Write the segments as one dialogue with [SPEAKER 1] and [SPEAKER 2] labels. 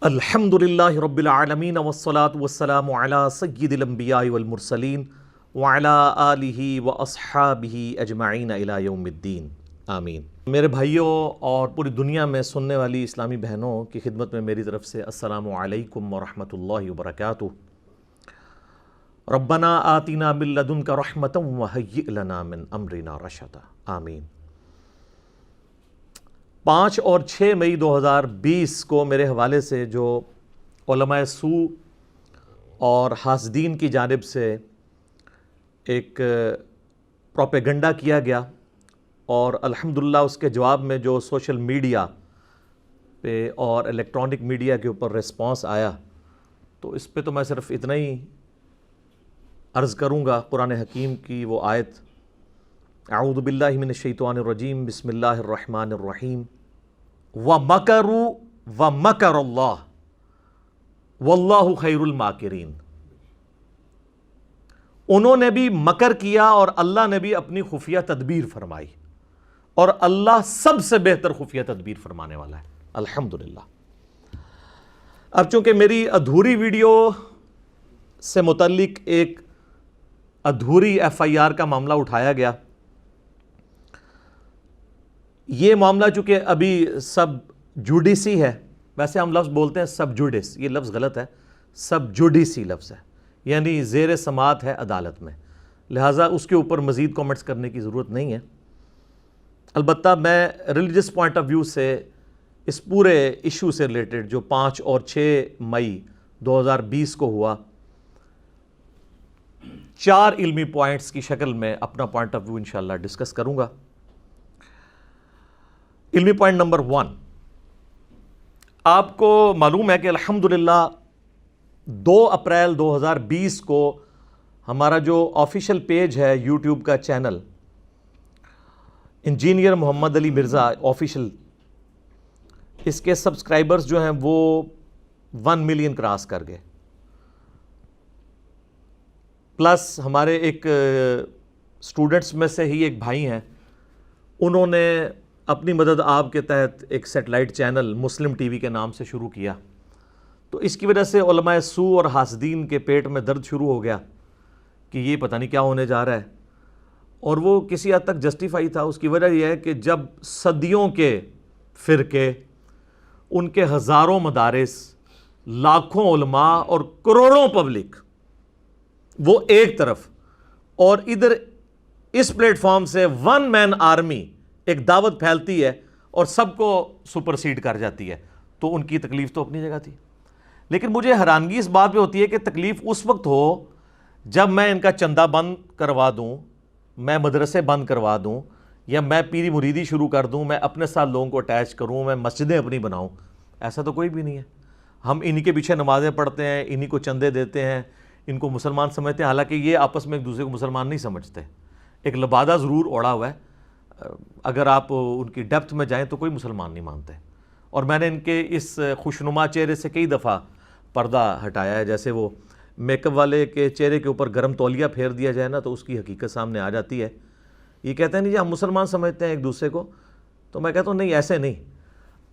[SPEAKER 1] الحمدللہ رب العالمین والصلاة والسلام علی سید الانبیاء والمرسلین وعلی آلہ واصحابہ اجمعین الی یوم الدین آمین۔ میرے بھائیوں اور پوری دنیا میں سننے والی اسلامی بہنوں کی خدمت میں میری طرف سے السلام علیکم ورحمۃ اللہ وبرکاتہ۔ ربنا آتنا من لدنک رحمۃ وہیئ لنا من امرنا رشدا آمین۔ 5 اور 6 مئی 2020 کو میرے حوالے سے جو علماء سوء اور حاسدین کی جانب سے ایک پروپیگنڈا کیا گیا اور الحمدللہ اس کے جواب میں جو سوشل میڈیا پہ اور الیکٹرانک میڈیا کے اوپر ریسپانس آیا، تو اس پہ تو میں صرف اتنا ہی عرض کروں گا، قرآن حکیم کی وہ آیت اعوذ باللہ من الشیطان الرجیم بسم اللہ الرحمن الرحیم وَمَكَرُوا وَمَكَرَ اللَّهُ وَاللَّهُ خَيْرُ الْمَاكِرِينَ۔ انہوں نے بھی مکر کیا اور اللہ نے بھی اپنی خفیہ تدبیر فرمائی، اور اللہ سب سے بہتر خفیہ تدبیر فرمانے والا ہے الحمدللہ۔ اب چونکہ میری ادھوری ویڈیو سے متعلق ایک ادھوری FIR کا معاملہ اٹھایا گیا، یہ معاملہ چونکہ ابھی سب جوڈیسی ہے، ویسے ہم لفظ بولتے ہیں سب جوڈیس، یہ لفظ غلط ہے، سب جوڈیسی لفظ ہے، یعنی زیر سماعت ہے عدالت میں، لہٰذا اس کے اوپر مزید کومنٹس کرنے کی ضرورت نہیں ہے۔ البتہ میں ریلیجس پوائنٹ آف ویو سے اس پورے ایشو سے ریلیٹڈ جو 5 اور 6 مئی 2020 کو ہوا، 4 علمی پوائنٹس کی شکل میں اپنا پوائنٹ آف ویو انشاءاللہ ڈسکس کروں گا۔ علمی پوائنٹ نمبر 1، آپ کو معلوم ہے کہ الحمدللہ 2 اپریل 2020 کو ہمارا جو آفیشیل پیج ہے یوٹیوب کا چینل انجینئر محمد علی مرزا آفیشیل، اس کے سبسکرائبرز جو ہیں وہ 1 ملین کراس کر گئے، پلس ہمارے ایک سٹوڈنٹس میں سے ہی ایک بھائی ہیں، انہوں نے اپنی مدد آپ کے تحت ایک سیٹلائٹ چینل مسلم ٹی وی کے نام سے شروع کیا، تو اس کی وجہ سے علماء سوء اور حاسدین کے پیٹ میں درد شروع ہو گیا کہ یہ پتہ نہیں کیا ہونے جا رہا ہے، اور وہ کسی حد تک جسٹیفائی تھا۔ اس کی وجہ یہ ہے کہ جب صدیوں کے فرقے، ان کے ہزاروں مدارس، لاکھوں علماء اور کروڑوں پبلک وہ ایک طرف، اور ادھر اس پلیٹ فارم سے 1 مین آرمی ایک دعوت پھیلتی ہے اور سب کو سپرسیڈ کر جاتی ہے، تو ان کی تکلیف تو اپنی جگہ تھی۔ لیکن مجھے حیرانگی اس بات پہ ہوتی ہے کہ تکلیف اس وقت ہو جب میں ان کا چندہ بند کروا دوں، میں مدرسے بند کروا دوں، یا میں پیری مریدی شروع کر دوں، میں اپنے ساتھ لوگوں کو اٹیچ کروں، میں مسجدیں اپنی بناؤں۔ ایسا تو کوئی بھی نہیں ہے۔ ہم انہی کے پیچھے نمازیں پڑھتے ہیں، انہی کو چندے دیتے ہیں، ان کو مسلمان سمجھتے ہیں، حالانکہ یہ آپس میں ایک دوسرے کو مسلمان نہیں سمجھتے۔ ایک لبادہ ضرور اوڑا ہوا ہے، اگر آپ ان کی ڈیپتھ میں جائیں تو کوئی مسلمان نہیں مانتے، اور میں نے ان کے اس خوشنما چہرے سے کئی دفعہ پردہ ہٹایا ہے۔ جیسے وہ میک اپ والے کے چہرے کے اوپر گرم تولیہ پھیر دیا جائے نا تو اس کی حقیقت سامنے آ جاتی ہے۔ یہ کہتے ہیں نہیں جی ہم مسلمان سمجھتے ہیں ایک دوسرے کو، تو میں کہتا ہوں نہیں، ایسے نہیں۔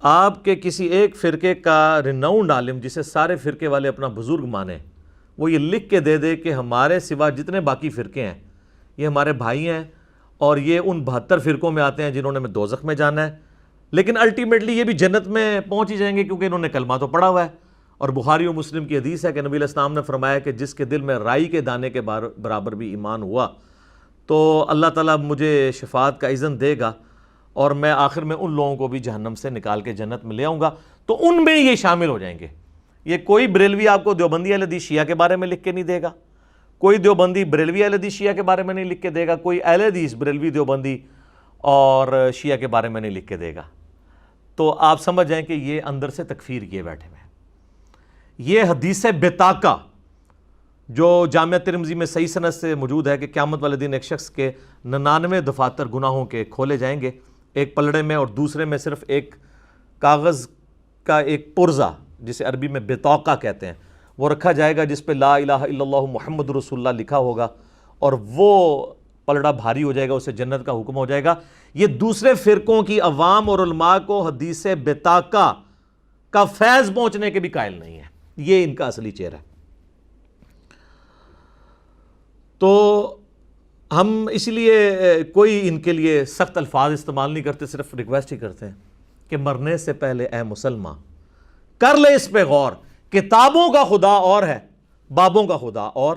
[SPEAKER 1] آپ کے کسی ایک فرقے کا ریناؤنڈ عالم جسے سارے فرقے والے اپنا بزرگ مانیں، وہ یہ لکھ کے دے دے کہ ہمارے سوا جتنے باقی فرقے ہیں یہ ہمارے بھائی ہیں، اور یہ ان 72 فرقوں میں آتے ہیں جنہوں نے دوزخ میں جانا ہے، لیکن الٹیمیٹلی یہ بھی جنت میں پہنچ ہی جائیں گے کیونکہ انہوں نے کلمہ تو پڑھا ہوا ہے۔ اور بخاری و مسلم کی حدیث ہے کہ نبی علیہ السلام نے فرمایا کہ جس کے دل میں رائی کے دانے کے برابر بھی ایمان ہوا تو اللہ تعالیٰ مجھے شفاعت کا اذن دے گا، اور میں آخر میں ان لوگوں کو بھی جہنم سے نکال کے جنت میں لے آؤں گا، تو ان میں یہ شامل ہو جائیں گے۔ یہ کوئی بریلوی آپ کو دیوبندی اہل حدیث شیعہ کے بارے میں لکھ کے نہیں دے گا، کوئی دیوبندی بریلوی اہل حدیث شیعہ کے بارے میں نہیں لکھ کے دے گا، کوئی اہل حدیث بریلوی دیوبندی اور شیعہ کے بارے میں نہیں لکھ کے دے گا۔ تو آپ سمجھ جائیں کہ یہ اندر سے تکفیر کیے بیٹھے ہوئے ہیں۔ یہ حدیث بطاقہ جو جامعہ ترمذی میں صحیح سند سے موجود ہے کہ قیامت والے دن ایک شخص کے 99 دفاتر گناہوں کے کھولے جائیں گے، ایک پلڑے میں، اور دوسرے میں صرف ایک کاغذ کا ایک پرزہ جسے عربی میں بطاقہ کہتے ہیں وہ رکھا جائے گا، جس پہ لا الہ الا اللہ محمد رسول اللہ لکھا ہوگا، اور وہ پلڑا بھاری ہو جائے گا، اسے جنت کا حکم ہو جائے گا۔ یہ دوسرے فرقوں کی عوام اور علماء کو حدیث بطاقہ کا فیض پہنچنے کے بھی قائل نہیں ہے. یہ ان کا اصلی چہرہ ہے. تو ہم اس لیے کوئی ان کے لیے سخت الفاظ استعمال نہیں کرتے, صرف ریکویسٹ ہی کرتے ہیں کہ مرنے سے پہلے اے مسلمان کر لے اس پہ غور, کتابوں کا خدا اور ہے, بابوں کا خدا اور,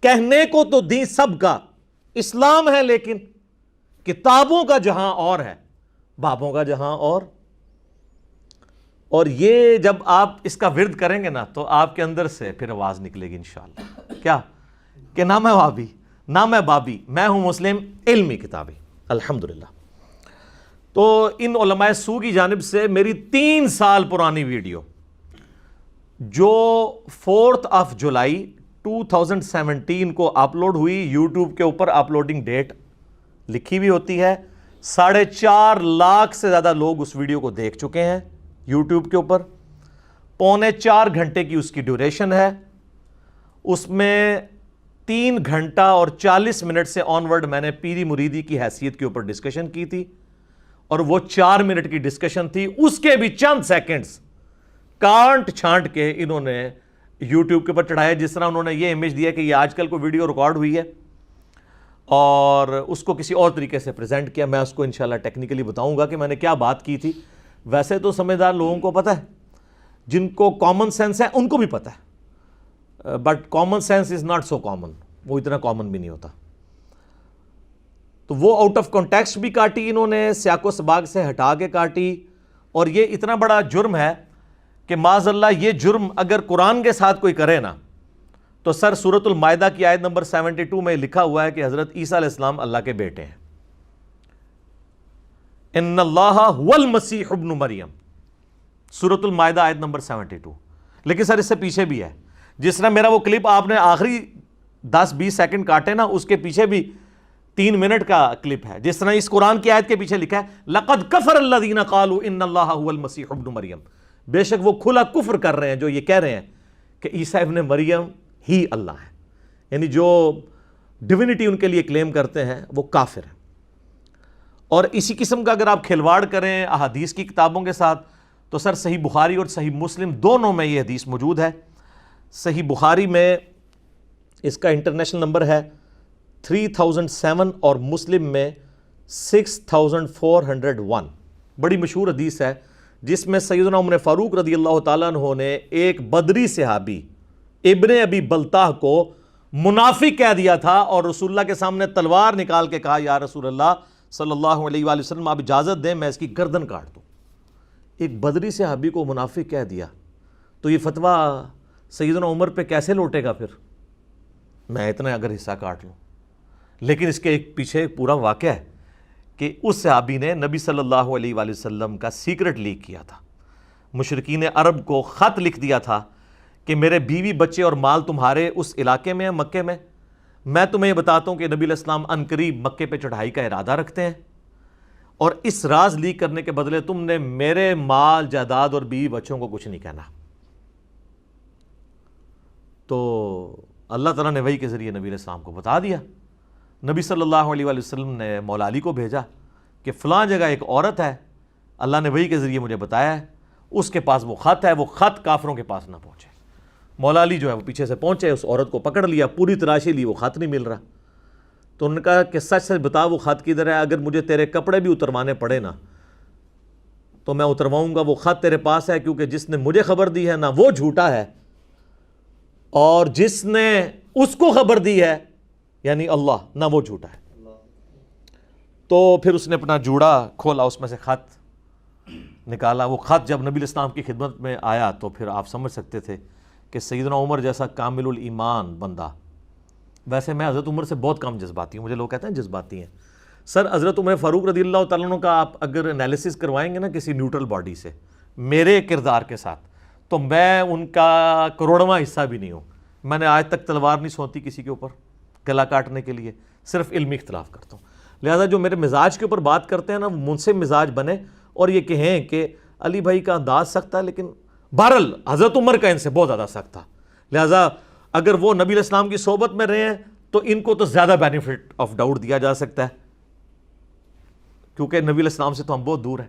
[SPEAKER 1] کہنے کو تو دین سب کا اسلام ہے, لیکن کتابوں کا جہاں اور ہے, بابوں کا جہاں اور یہ جب آپ اس کا ورد کریں گے نا تو آپ کے اندر سے پھر آواز نکلے گی انشاءاللہ, کیا کہ نہ میں وہابی نہ میں بابی, میں ہوں مسلم علمی کتابی الحمدللہ. تو ان علماء سو کی جانب سے میری 3 سال پرانی ویڈیو جو 4 جولائی 2017 کو اپلوڈ ہوئی, یوٹیوب کے اوپر اپلوڈنگ ڈیٹ لکھی بھی ہوتی ہے, 4.5 لاکھ سے زیادہ لوگ اس ویڈیو کو دیکھ چکے ہیں یوٹیوب کے اوپر, 3.25 گھنٹے کی اس کی ڈیوریشن ہے, اس میں 3 گھنٹہ اور 40 منٹ سے آنورڈ میں نے پیری مریدی کی حیثیت کے اوپر ڈسکشن کی تھی, اور وہ 4 منٹ کی ڈسکشن تھی, اس کے بھی چند سیکنڈز کانٹ چھانٹ کے انہوں نے یوٹیوب کے اوپر چڑھایا, جس طرح انہوں نے یہ امیج دیا کہ یہ آج کل کو ویڈیو ریکارڈ ہوئی ہے اور اس کو کسی اور طریقے سے پریزنٹ کیا. میں اس کو انشاءاللہ ٹیکنیکلی بتاؤں گا کہ میں نے کیا بات کی تھی. ویسے تو سمجھدار لوگوں کو پتہ ہے, جن کو کامن سینس ہے ان کو بھی پتہ ہے, but common sense is not so common, وہ اتنا کامن بھی نہیں ہوتا. تو وہ آؤٹ آف کانٹیکسٹ بھی کاٹی انہوں نے, سیاق و سباق سے ہٹا کے کاٹی, اور یہ اتنا بڑا جرم ہے کہ معاذ اللہ یہ جرم اگر قرآن کے ساتھ کوئی کرے نا تو سر سورۃ المائدہ کی آیت نمبر 72 میں لکھا ہوا ہے کہ حضرت عیسیٰ علیہ السلام اللہ کے بیٹے ہیں, ان اللہ هو المسیح ابن مریم, سورۃ المائدہ آیت نمبر 72. لیکن سر اس سے پیچھے بھی ہے, جس طرح میرا وہ کلپ آپ نے آخری 10-20 سیکنڈ کاٹے نا, اس کے پیچھے بھی 3 منٹ کا کلپ ہے, جس طرح اس قرآن کی آیت کے پیچھے لکھا ہے لَقَدْ كَفَرَ الَّذِينَ قَالُوا إِنَّ اللَّهَ هُوَ الْمَسِيحُ ابْنُ مریم, بے شک وہ کھلا کفر کر رہے ہیں جو یہ کہہ رہے ہیں کہ عیسیٰ ابن مریم ہی اللہ ہے, یعنی جو ڈیوینٹی ان کے لیے کلیم کرتے ہیں وہ کافر ہیں. اور اسی قسم کا اگر آپ کھلواڑ کریں احادیث کی کتابوں کے ساتھ تو سر صحیح بخاری اور صحیح مسلم دونوں میں یہ حدیث موجود ہے. صحیح بخاری میں اس کا انٹرنیشنل نمبر ہے 3007 اور مسلم میں 6401, بڑی مشہور حدیث ہے, جس میں سیدنا عمر فاروق رضی اللہ تعالیٰ عنہ نے ایک بدری صحابی ابن ابی بلتاہ کو منافق کہہ دیا تھا, اور رسول اللہ کے سامنے تلوار نکال کے کہا یا رسول اللہ صلی اللہ علیہ وآلہ وسلم آپ اجازت دیں میں اس کی گردن کاٹ دوں. ایک بدری صحابی کو منافق کہہ دیا تو یہ فتویٰ سیدنا عمر پہ کیسے لوٹے گا پھر, میں اتنا اگر حصہ کاٹ لوں. لیکن اس کے ایک پیچھے پورا واقعہ ہے کہ اس صحابی نے نبی صلی اللہ علیہ وآلہ وسلم کا سیکرٹ لیک کیا تھا, مشرکین عرب کو خط لکھ دیا تھا کہ میرے بیوی بچے اور مال تمہارے اس علاقے میں ہیں مکے میں تمہیں یہ بتاتا ہوں کہ نبی علیہ السلام عنقریب مکے پہ چڑھائی کا ارادہ رکھتے ہیں, اور اس راز لیک کرنے کے بدلے تم نے میرے مال جائیداد اور بیوی بچوں کو کچھ نہیں کہنا. تو اللہ تعالیٰ نے وحی کے ذریعے نبی علیہ السلام کو بتا دیا. نبی صلی اللہ علیہ وآلہ وسلم نے مولا علی کو بھیجا کہ فلاں جگہ ایک عورت ہے, اللہ نے وحی کے ذریعے مجھے بتایا ہے, اس کے پاس وہ خط ہے, وہ خط کافروں کے پاس نہ پہنچے. مولا علی جو ہے وہ پیچھے سے پہنچے, اس عورت کو پکڑ لیا, پوری تلاشی لی, وہ خط نہیں مل رہا. تو انہوں نے کہا کہ سچ سچ بتا وہ خط کدھر ہے, اگر مجھے تیرے کپڑے بھی اتروانے پڑے نا تو میں اترواؤں گا, وہ خط تیرے پاس ہے, کیونکہ جس نے مجھے خبر دی ہے نہ وہ جھوٹا ہے, اور جس نے اس کو خبر دی ہے یعنی اللہ نہ وہ جھوٹا ہے. تو پھر اس نے اپنا جوڑا کھولا, اس میں سے خط نکالا. وہ خط جب نبی الاسلام کی خدمت میں آیا تو پھر آپ سمجھ سکتے تھے کہ سیدنا عمر جیسا کامل الایمان بندہ, ویسے میں حضرت عمر سے بہت کم جذباتی ہوں, مجھے لوگ کہتے ہیں جذباتی ہیں. سر حضرت عمر فاروق رضی اللہ تعالیٰ عنہ کا آپ اگر انالیسس کروائیں گے نا کسی نیوٹرل باڈی سے میرے کردار کے ساتھ, تو میں ان کا کروڑواں حصہ بھی نہیں ہوں. میں نے آج تک تلوار نہیں سونتی کسی کے اوپر گلا کاٹنے کے لیے, صرف علمی اختلاف کرتا ہوں. لہذا جو میرے مزاج کے اوپر بات کرتے ہیں نا وہ منصف مزاج بنے اور یہ کہیں کہ علی بھائی کا انداز سخت ہے, لیکن بہرحال حضرت عمر کا ان سے بہت زیادہ سخت تھا. لہذا اگر وہ نبی علیہ السلام کی صحبت میں رہے ہیں تو ان کو تو زیادہ بینیفٹ آف ڈاؤٹ دیا جا سکتا ہے, کیونکہ نبی علیہ السلام سے تو ہم بہت دور ہیں.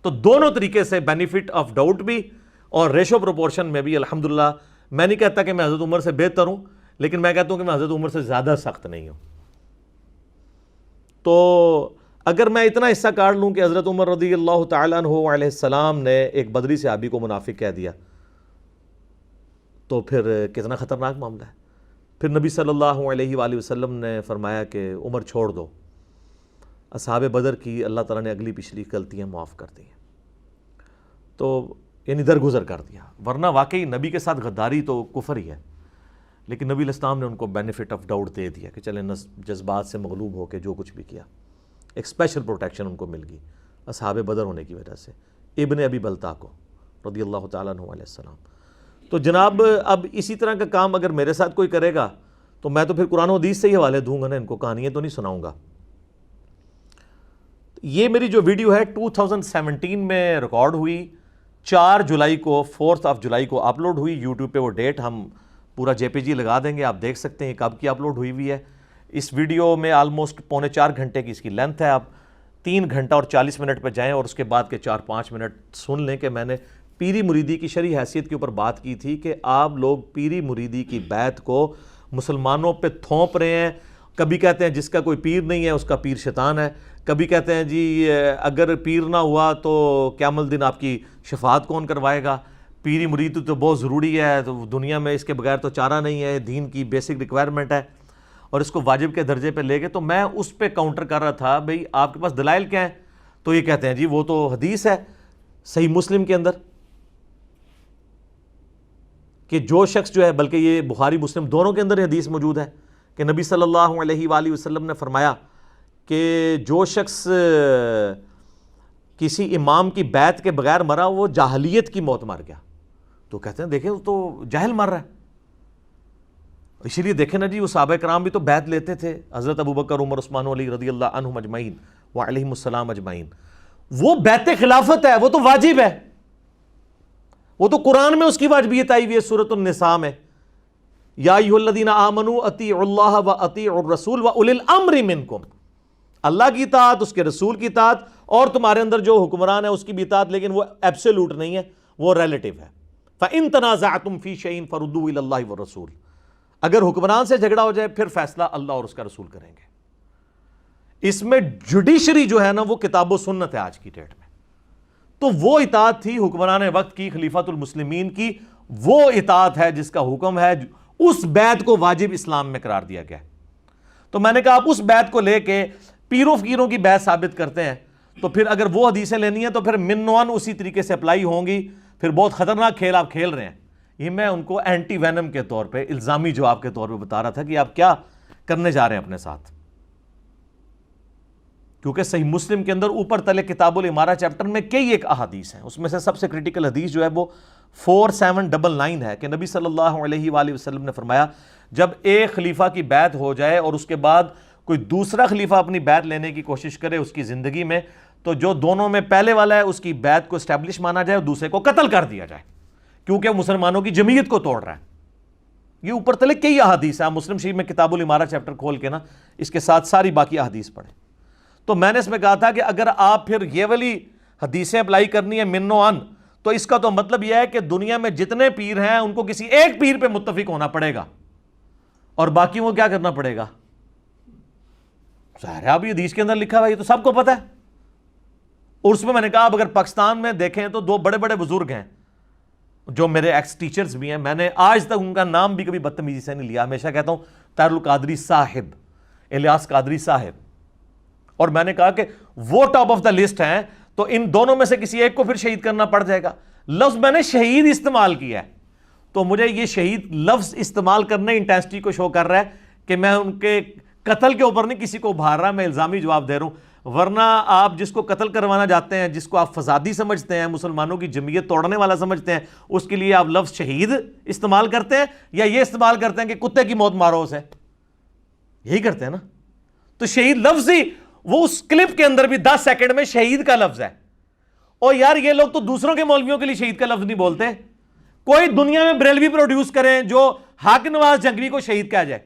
[SPEAKER 1] تو دونوں طریقے سے بینیفٹ آف ڈاؤٹ بھی اور ریشو پروپورشن میں بھی الحمدللہ. میں نہیں کہتا کہ میں حضرت عمر سے بہتر ہوں, لیکن میں کہتا ہوں کہ میں حضرت عمر سے زیادہ سخت نہیں ہوں. تو اگر میں اتنا حصہ کاٹ لوں کہ حضرت عمر رضی اللہ تعالیٰ عنہ علیہ السلام نے ایک بدری صحابی کو منافق کہہ دیا, تو پھر کتنا خطرناک معاملہ ہے. پھر نبی صلی اللہ علیہ وآلہ وسلم نے فرمایا کہ عمر چھوڑ دو, اصحاب بدر کی اللہ تعالیٰ نے اگلی پچھلی غلطیاں معاف کر دی ہیں, تو یعنی درگزر کر دیا. ورنہ واقعی نبی کے ساتھ غداری تو کفر ہی ہے, لیکن نبی علیہ السلام نے ان کو بینیفٹ آف ڈاؤٹ دے دیا کہ چلیں جذبات سے مغلوب ہو کے جو کچھ بھی کیا, ایک اسپیشل پروٹیکشن ان کو مل گئی اصحاب بدر ہونے کی وجہ سے, ابن ابی بلتا کو رضی اللہ تعالیٰ عنہ علیہ السلام. تو جناب اب اسی طرح کا کام اگر میرے ساتھ کوئی کرے گا تو میں تو پھر قرآن و حدیث سے ہی حوالے دوں گا نا, ان کو کہانیاں تو نہیں سناؤں گا. یہ میری جو ویڈیو ہے 2017 میں ریکارڈ ہوئی, 4 جولائی کو 4 جولائی کو اپلوڈ ہوئی. یوٹیوب پہ وہ ڈیٹ ہم پورا JPG لگا دیں گے, آپ دیکھ سکتے ہیں کب کی اپلوڈ ہوئی ہے. اس ویڈیو میں آلموسٹ 3.25 گھنٹے کی اس کی لینتھ ہے. آپ 3 گھنٹہ اور 40 منٹ پہ جائیں اور اس کے بعد کے 4-5 منٹ سن لیں کہ میں نے پیری مریدی کی شرعی حیثیت کے اوپر بات کی تھی کہ آپ لوگ پیری مریدی کی بیعت کو مسلمانوں پہ تھوپ رہے ہیں. کبھی کہتے ہیں جس کا کوئی پیر نہیں ہے اس کا پیر شیطان ہے, کبھی کہتے ہیں جی اگر پیر نہ ہوا تو قیامت الدین آپ کی شفاعت کون کروائے گا, پیری مریدی تو بہت ضروری ہے, تو دنیا میں اس کے بغیر تو چارہ نہیں ہے, دین کی بیسک ریکوائرمنٹ ہے, اور اس کو واجب کے درجے پہ لے گئے. تو میں اس پہ کاؤنٹر کر رہا تھا بھئی آپ کے پاس دلائل کیا ہیں؟ تو یہ کہتے ہیں جی وہ تو حدیث ہے صحیح مسلم کے اندر کہ جو شخص جو ہے, بلکہ یہ بخاری مسلم دونوں کے اندر حدیث موجود ہے کہ نبی صلی اللہ علیہ وآلہ وسلم نے فرمایا کہ جو شخص کسی امام کی بیعت کے بغیر مرا وہ جاہلیت کی موت مر گیا. تو کہتے ہیں دیکھیں تو جاہل مر رہا ہے. اسی لیے دیکھیں نا جی وہ صحابہ کرام بھی تو بیعت لیتے تھے, حضرت ابوبکر عمر عثمان علی رضی اللہ عنہم اجمعین وعلیہم السلام اجمعین. وہ بیعت خلافت ہے, وہ تو واجب ہے, وہ تو قرآن میں اس کی واجبیت آئی ہوئی ہے سورۃ النساء میں, یا ایھا الذین آمنوا اطیعوا اللہ واطیعوا الرسول واولی الامر منکم. اللہ کی اطاعت, اس کے رسول کی اطاعت, اور تمہارے اندر جو حکمران ہے اس کی بھی اطاعت, لیکن وہ ایبسولوٹ نہیں ہے, وہ ریلیٹیو ہے. فَإِن تَنَازَعْتُمْ فِي شَيْءٍ فَرُدُّوهُ إِلَى اللَّهِ وَالرَّسُولِ. اگر حکمران سے جھگڑا ہو جائے پھر فیصلہ اللہ اور اس کا رسول کریں گے. اس میں جوڈیشری جو ہے نا وہ کتاب و سنت ہے آج کی ڈیٹ میں. تو وہ اطاعت تھی حکمران وقت کی, خلیفۃ المسلمین کی, وہ اطاعت ہے جس کا حکم ہے, اس بیعت کو واجب اسلام میں قرار دیا گیا ہے. تو میں نے کہا آپ اس بیعت کو لے کے پیروں فقیروں کی بیعت ثابت کرتے ہیں, تو پھر اگر وہ حدیثیں لینی ہیں تو پھر منوان اسی طریقے سے اپلائی ہوں گی. پھر بہت خطرناک کھیل آپ کھیل رہے ہیں. یہ میں ان کو اینٹی وینم کے طور پہ, الزامی جواب کے طور پہ بتا رہا تھا کہ آپ کیا کرنے جا رہے ہیں اپنے ساتھ. کیونکہ صحیح مسلم کے اندر اوپر تلے کتاب الامارہ چیپٹر میں کئی ایک احادیث ہیں, اس میں سے سب سے کریٹیکل حدیث جو ہے وہ 4799 ہے کہ نبی صلی اللہ علیہ وآلہ وسلم نے فرمایا جب ایک خلیفہ کی بیعت ہو جائے اور اس کے بعد کوئی دوسرا خلیفہ اپنی بیعت لینے کی کوشش کرے اس کی زندگی میں, تو جو دونوں میں پہلے والا ہے اس کی بیعت کو اسٹیبلش مانا جائے اور دوسرے کو قتل کر دیا جائے, کیونکہ مسلمانوں کی جمعیت کو توڑ رہا ہے. یہ اوپر تلے کئی احادیث ہیں, مسلم شریف میں کتاب الامارہ چیپٹر کھول کے نا اس کے ساتھ ساری باقی احادیث پڑھیں. تو میں نے اس میں کہا تھا کہ اگر آپ پھر یہ والی حدیثیں اپلائی کرنی ہے من و ان, تو اس کا تو مطلب یہ ہے کہ دنیا میں جتنے پیر ہیں ان کو کسی ایک پیر پہ متفق ہونا پڑے گا اور باقیوں کو کیا کرنا پڑے گا. ظاہر ہے ابھی حدیث کے اندر لکھا ہوا, یہ تو سب کو پتہ ہے. اور اس میں نے کہا اگر پاکستان میں دیکھیں تو 2 بڑے بڑے بزرگ ہیں جو میرے ایکس ٹیچرز بھی ہیں, میں نے آج تک ان کا نام بھی کبھی بدتمیزی سے نہیں لیا. ہمیشہ کہتا ہوں طاہر القادری صاحب, الیاس قادری صاحب, اور میں نے کہا کہ وہ ٹاپ آف دا لسٹ ہیں, تو ان دونوں میں سے کسی ایک کو پھر شہید کرنا پڑ جائے گا. لفظ میں نے شہید استعمال کیا ہے, تو مجھے یہ شہید لفظ استعمال کرنے انٹینسٹی کو شو کر رہا ہے کہ میں ان کے قتل کے اوپر نہیں کسی کو ابھار رہا, میں الزامی جواب دے رہا ہوں. ورنہ آپ جس کو قتل کروانا چاہتے ہیں, جس کو آپ فسادی سمجھتے ہیں, مسلمانوں کی جمعیت توڑنے والا سمجھتے ہیں, اس کے لیے آپ لفظ شہید استعمال کرتے ہیں یا یہ استعمال کرتے ہیں کہ کتے کی موت مارو اسے, یہی کرتے ہیں نا. تو شہید لفظ ہی وہ اس کلپ کے اندر بھی 10 سیکنڈ میں شہید کا لفظ ہے. اور یار یہ لوگ تو دوسروں کے مولویوں کے لیے شہید کا لفظ نہیں بولتے. کوئی دنیا میں بریلوی پروڈیوس کریں جو حق نواز جنگوی کو شہید کہا جائے,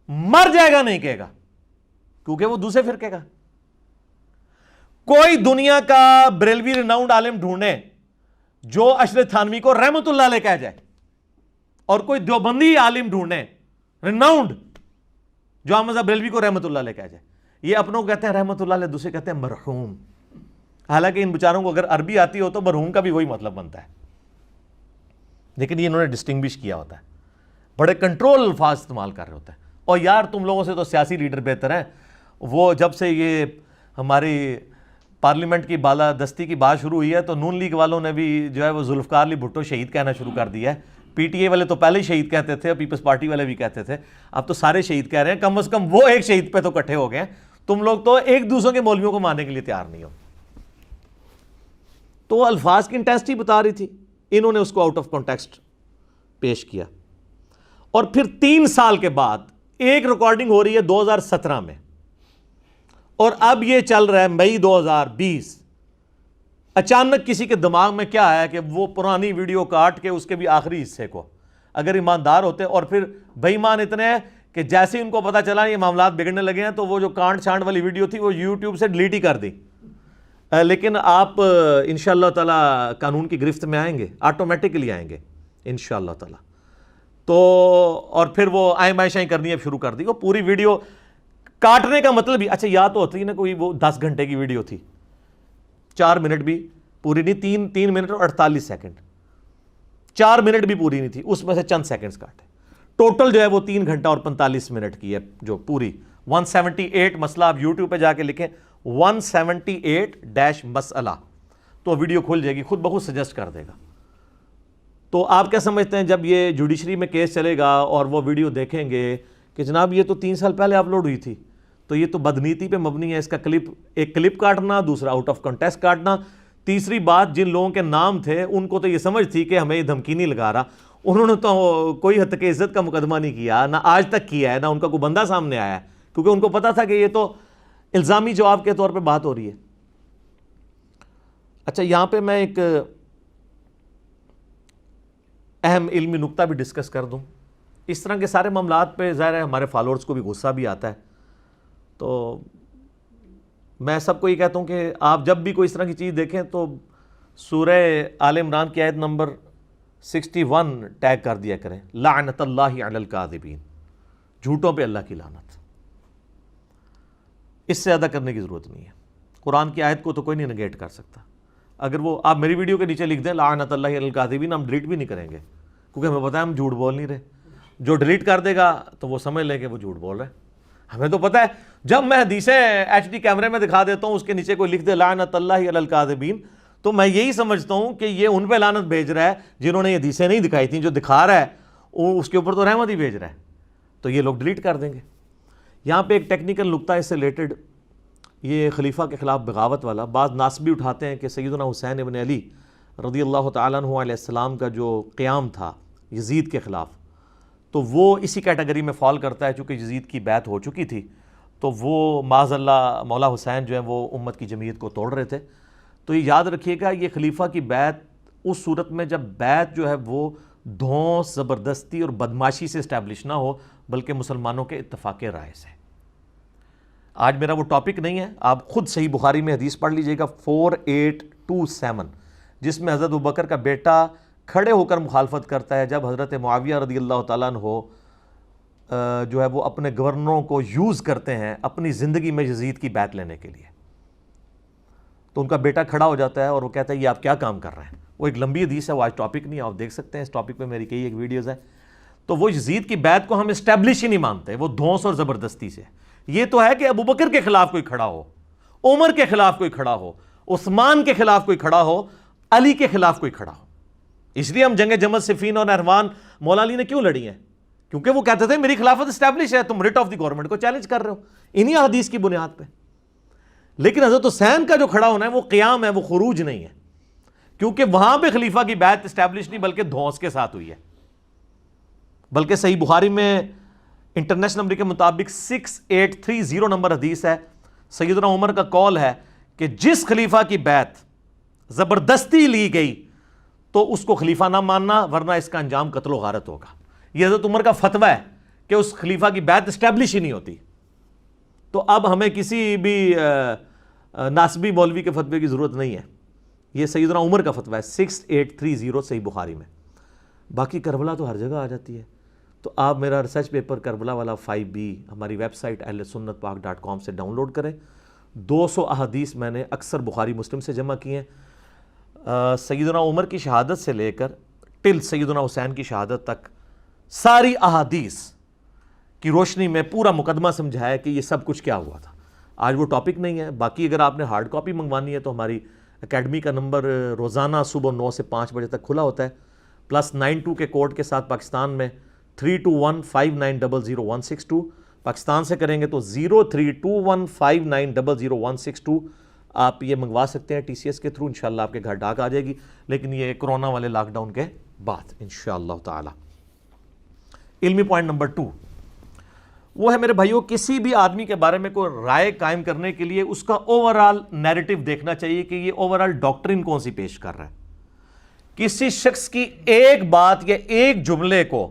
[SPEAKER 1] مر جائے گا نہیں کہے گا, کیونکہ وہ دوسرے فرقے کا. کوئی دنیا کا بریلوی ریناؤنڈ عالم ڈھونڈے جو اشرف تھانوی کو رحمت اللہ علیہ کہہ جائے، اور کوئی دیوبندی عالم ڈھونڈے ریناؤنڈ جو احمد بریلوی کو رحمت اللہ علیہ کہہ جائے. یہ اپنوں کو کہتے ہیں رحمت اللہ علیہ، دوسرے کہتے ہیں مرحوم. حالانکہ ان بیچاروں کو اگر عربی آتی ہو تو مرحوم کا بھی وہی مطلب بنتا ہے، لیکن یہ انہوں نے ڈسٹنگوش کیا ہوتا ہے، بڑے کنٹرول الفاظ استعمال کر رہے ہوتے ہیں. اور یار تم لوگوں سے تو سیاسی لیڈر بہتر ہیں. وہ جب سے یہ ہماری پارلیمنٹ کی بالادستی کی بات شروع ہوئی ہے تو نون لیگ والوں نے بھی جو ہے وہ ذوالفقار علی بھٹو شہید کہنا شروع کر دیا ہے. پی ٹی اے والے تو پہلے ہی شہید کہتے تھے، پیپلز پارٹی والے بھی کہتے تھے، اب تو سارے شہید کہہ رہے ہیں. کم از کم وہ ایک شہید پہ تو اکٹھے ہو گئے ہیں. تم لوگ تو ایک دوسروں کے مولویوں کو ماننے کے لیے تیار نہیں ہو. تو الفاظ کی انٹینسٹی بتا رہی تھی، انہوں نے اس کو آؤٹ آف کانٹیکسٹ پیش کیا. اور پھر 3 سال کے بعد ایک ریکارڈنگ ہو رہی ہے 2017 میں، اور اب یہ چل رہا ہے مئی 2020. اچانک کسی کے دماغ میں کیا آیا کہ وہ پرانی ویڈیو کاٹ کے اس کے بھی آخری حصے کو، اگر ایماندار ہوتے اور پھر بے ایمان اتنے ہیں کہ جیسے ان کو پتا چلا یہ معاملات بگڑنے لگے ہیں تو وہ جو کانٹ چھانٹ والی ویڈیو تھی وہ یوٹیوب سے ڈیلیٹ ہی کر دی. لیکن آپ انشاءاللہ تعالی قانون کی گرفت میں آئیں گے، آٹومیٹکلی آئیں گے انشاءاللہ تعالی. تو اور پھر وہ آئیں کرنی اب شروع کر دی. وہ پوری ویڈیو کاٹنے کا مطلب ہی اچھا یا تو ہوتی نا کوئی وہ 10 گھنٹے کی ویڈیو تھی، 4 منٹ بھی پوری نہیں، 3 منٹ اور 48 سیکنڈ، 4 منٹ بھی پوری نہیں تھی، اس میں سے چند سیکنڈز کاٹے. ٹوٹل جو ہے وہ 3 گھنٹہ اور 45 منٹ کی ہے جو پوری 178 مسئلہ. آپ یوٹیوب پہ جا کے لکھیں 178 مسئلہ تو ویڈیو کھل جائے گی، خود بخود سجیسٹ کر دے گا. تو آپ کیا سمجھتے ہیں جب یہ جوڈیشری میں کیس چلے گا اور وہ ویڈیو دیکھیں گے کہ جناب یہ تو 3 سال پہلے اپلوڈ ہوئی تھی، تو یہ تو بدنیتی پہ مبنی ہے. اس کا ایک کلپ کاٹنا، دوسرا آؤٹ آف کنٹیکسٹ کاٹنا، تیسری بات جن لوگوں کے نام تھے ان کو تو یہ سمجھ تھی کہ ہمیں یہ دھمکی نہیں لگا رہا. انہوں نے تو کوئی حد تک عزت کا مقدمہ نہیں کیا، نہ آج تک کیا ہے، نہ ان کا کوئی بندہ سامنے آیا ہے، کیونکہ ان کو پتا تھا کہ یہ تو الزامی جواب کے طور پہ بات ہو رہی ہے. اچھا یہاں پہ میں ایک اہم علمی نکتہ بھی ڈسکس کر دوں. اس طرح کے سارے معاملات پہ ظاہر ہے ہمارے فالوورز کو بھی غصہ بھی آتا ہے. تو میں سب کو یہ کہتا ہوں کہ آپ جب بھی کوئی اس طرح کی چیز دیکھیں تو سورہ آل عمران کی آیت نمبر 61 ٹیگ کر دیا کریں، لعنت اللہ علی الکاذبین، جھوٹوں پہ اللہ کی لعنت. اس سے زیادہ کرنے کی ضرورت نہیں ہے. قرآن کی آیت کو تو کوئی نہیں نگیٹ کر سکتا. اگر وہ آپ میری ویڈیو کے نیچے لکھ دیں لعنت اللہ علی الکاذبین، ہم ڈیلیٹ بھی نہیں کریں گے کیونکہ ہمیں پتہ ہے ہم جھوٹ بول نہیں رہے. جو ڈیلیٹ کر دے گا تو وہ سمجھ لے کہ وہ جھوٹ بول رہے ہیں. ہمیں تو پتہ ہے جب میں حدیثیں ایچ ڈی کیمرے میں دکھا دیتا ہوں اس کے نیچے کوئی لکھ دے لعنت اللہ علی الکاذبین تو میں یہی سمجھتا ہوں کہ یہ ان پہ لعنت بھیج رہا ہے جنہوں نے یہ حدیثیں نہیں دکھائی تھیں. جو دکھا رہا ہے وہ اس کے اوپر تو رحمت ہی بھیج رہا ہے، تو یہ لوگ ڈیلیٹ کر دیں گے. یہاں پہ ایک ٹیکنیکل نکتہ اس سے ریلیٹڈ، یہ خلیفہ کے خلاف بغاوت والا. بعض ناسبی اٹھاتے ہیں کہ سیدنا حسین ابن علی رضی اللہ تعالیٰ عنہ علیہ السلام کا جو قیام تھا یزید کے خلاف، تو وہ اسی کیٹیگری میں فال کرتا ہے. چونکہ یزید کی بیعت ہو چکی تھی تو وہ معاذ اللہ مولا حسین جو ہیں وہ امت کی جمعیت کو توڑ رہے تھے. تو یہ یاد رکھیے گا یہ خلیفہ کی بیعت اس صورت میں جب بیعت جو ہے وہ دھونس، زبردستی اور بدماشی سے اسٹیبلش نہ ہو بلکہ مسلمانوں کے اتفاق رائے سے. آج میرا وہ ٹاپک نہیں ہے، آپ خود صحیح بخاری میں حدیث پڑھ لیجئے گا 4827 جس میں حضرت ابوبکر کا بیٹا کھڑے ہو کر مخالفت کرتا ہے جب حضرت معاویہ رضی اللہ تعالیٰ عنہ جو ہے وہ اپنے گورنروں کو یوز کرتے ہیں اپنی زندگی میں یزید کی بیعت لینے کے لیے. تو ان کا بیٹا کھڑا ہو جاتا ہے اور وہ کہتا ہے یہ آپ کیا کام کر رہے ہیں. وہ ایک لمبی حدیث ہے، وہ آج ٹاپک نہیں ہے، آپ دیکھ سکتے ہیں، اس ٹاپک پہ میری کئی ایک ویڈیوز ہیں. تو وہ یزید کی بیعت کو ہم اسٹیبلش ہی نہیں مانتے، وہ دھونس اور زبردستی سے. یہ تو ہے کہ ابوبکر کے خلاف کوئی کھڑا ہو، عمر کے خلاف کوئی کھڑا ہو، عثمان کے خلاف کوئی کھڑا ہو، علی کے خلاف کوئی کھڑا ہو. اس لیے ہم جنگ جمل صفین اور نہروان مولا علی نے کیوں لڑی ہیں؟ کیونکہ وہ کہتے تھے میری خلافت اسٹیبلش ہے، تم رٹ آف دی گورنمنٹ کو چیلنج کر رہے ہو انہی حدیث کی بنیاد پہ. لیکن حضرت حسین کا جو کھڑا ہونا ہے وہ قیام ہے، وہ خروج نہیں ہے، کیونکہ وہاں پہ خلیفہ کی بیعت اسٹیبلش نہیں بلکہ دھونس کے ساتھ ہوئی ہے. بلکہ صحیح بخاری میں انٹرنیشنل نمبر کے مطابق 6830 نمبر حدیث ہے، سیدنا عمر کا قول ہے کہ جس خلیفہ کی بیعت زبردستی لی گئی تو اس کو خلیفہ نہ ماننا ورنہ اس کا انجام قتل و غارت ہوگا. یہ حضرت عمر کا فتویٰ ہے کہ اس خلیفہ کی بیعت اسٹیبلش ہی نہیں ہوتی. تو اب ہمیں کسی بھی ناسبی مولوی کے فتوے کی ضرورت نہیں ہے، یہ سیدنا عمر کا فتویٰ ہے 6830 صحیح بخاری میں. باقی کربلا تو ہر جگہ آ جاتی ہے. تو آپ میرا ریسرچ پیپر کربلا والا 5B ہماری ویب سائٹ ahlsunnatpak.com سے ڈاؤن لوڈ کریں. 200 احادیث میں نے اکثر بخاری مسلم سے جمع کیے ہیں. سیدنا عمر کی شہادت سے لے کر ٹل سیدنا حسین کی شہادت تک ساری احادیث کی روشنی میں پورا مقدمہ سمجھایا کہ یہ سب کچھ کیا ہوا تھا. آج وہ ٹاپک نہیں ہے. باقی اگر آپ نے ہارڈ کاپی منگوانی ہے تو ہماری اکیڈمی کا نمبر روزانہ صبح 9 سے 5 بجے تک کھلا ہوتا ہے. +92 کے کوڈ کے ساتھ پاکستان میں 3215900162. پاکستان سے کریں گے تو 032159000162. آپ یہ منگوا سکتے ہیں TCS کے تھرو. انشاءاللہ آپ کے گھر ڈاک آ جائے گی، لیکن یہ کرونا والے لاک ڈاؤن کے بعد انشاءاللہ تعالی. علمی پوائنٹ نمبر 2 وہ ہے میرے بھائیوں، کسی بھی آدمی کے بارے میں کوئی رائے قائم کرنے کے لیے اس کا اوورآل نیریٹو دیکھنا چاہیے کہ یہ اوورآل ڈاکٹرین کون سی پیش کر رہا ہے. کسی شخص کی ایک بات یا ایک جملے کو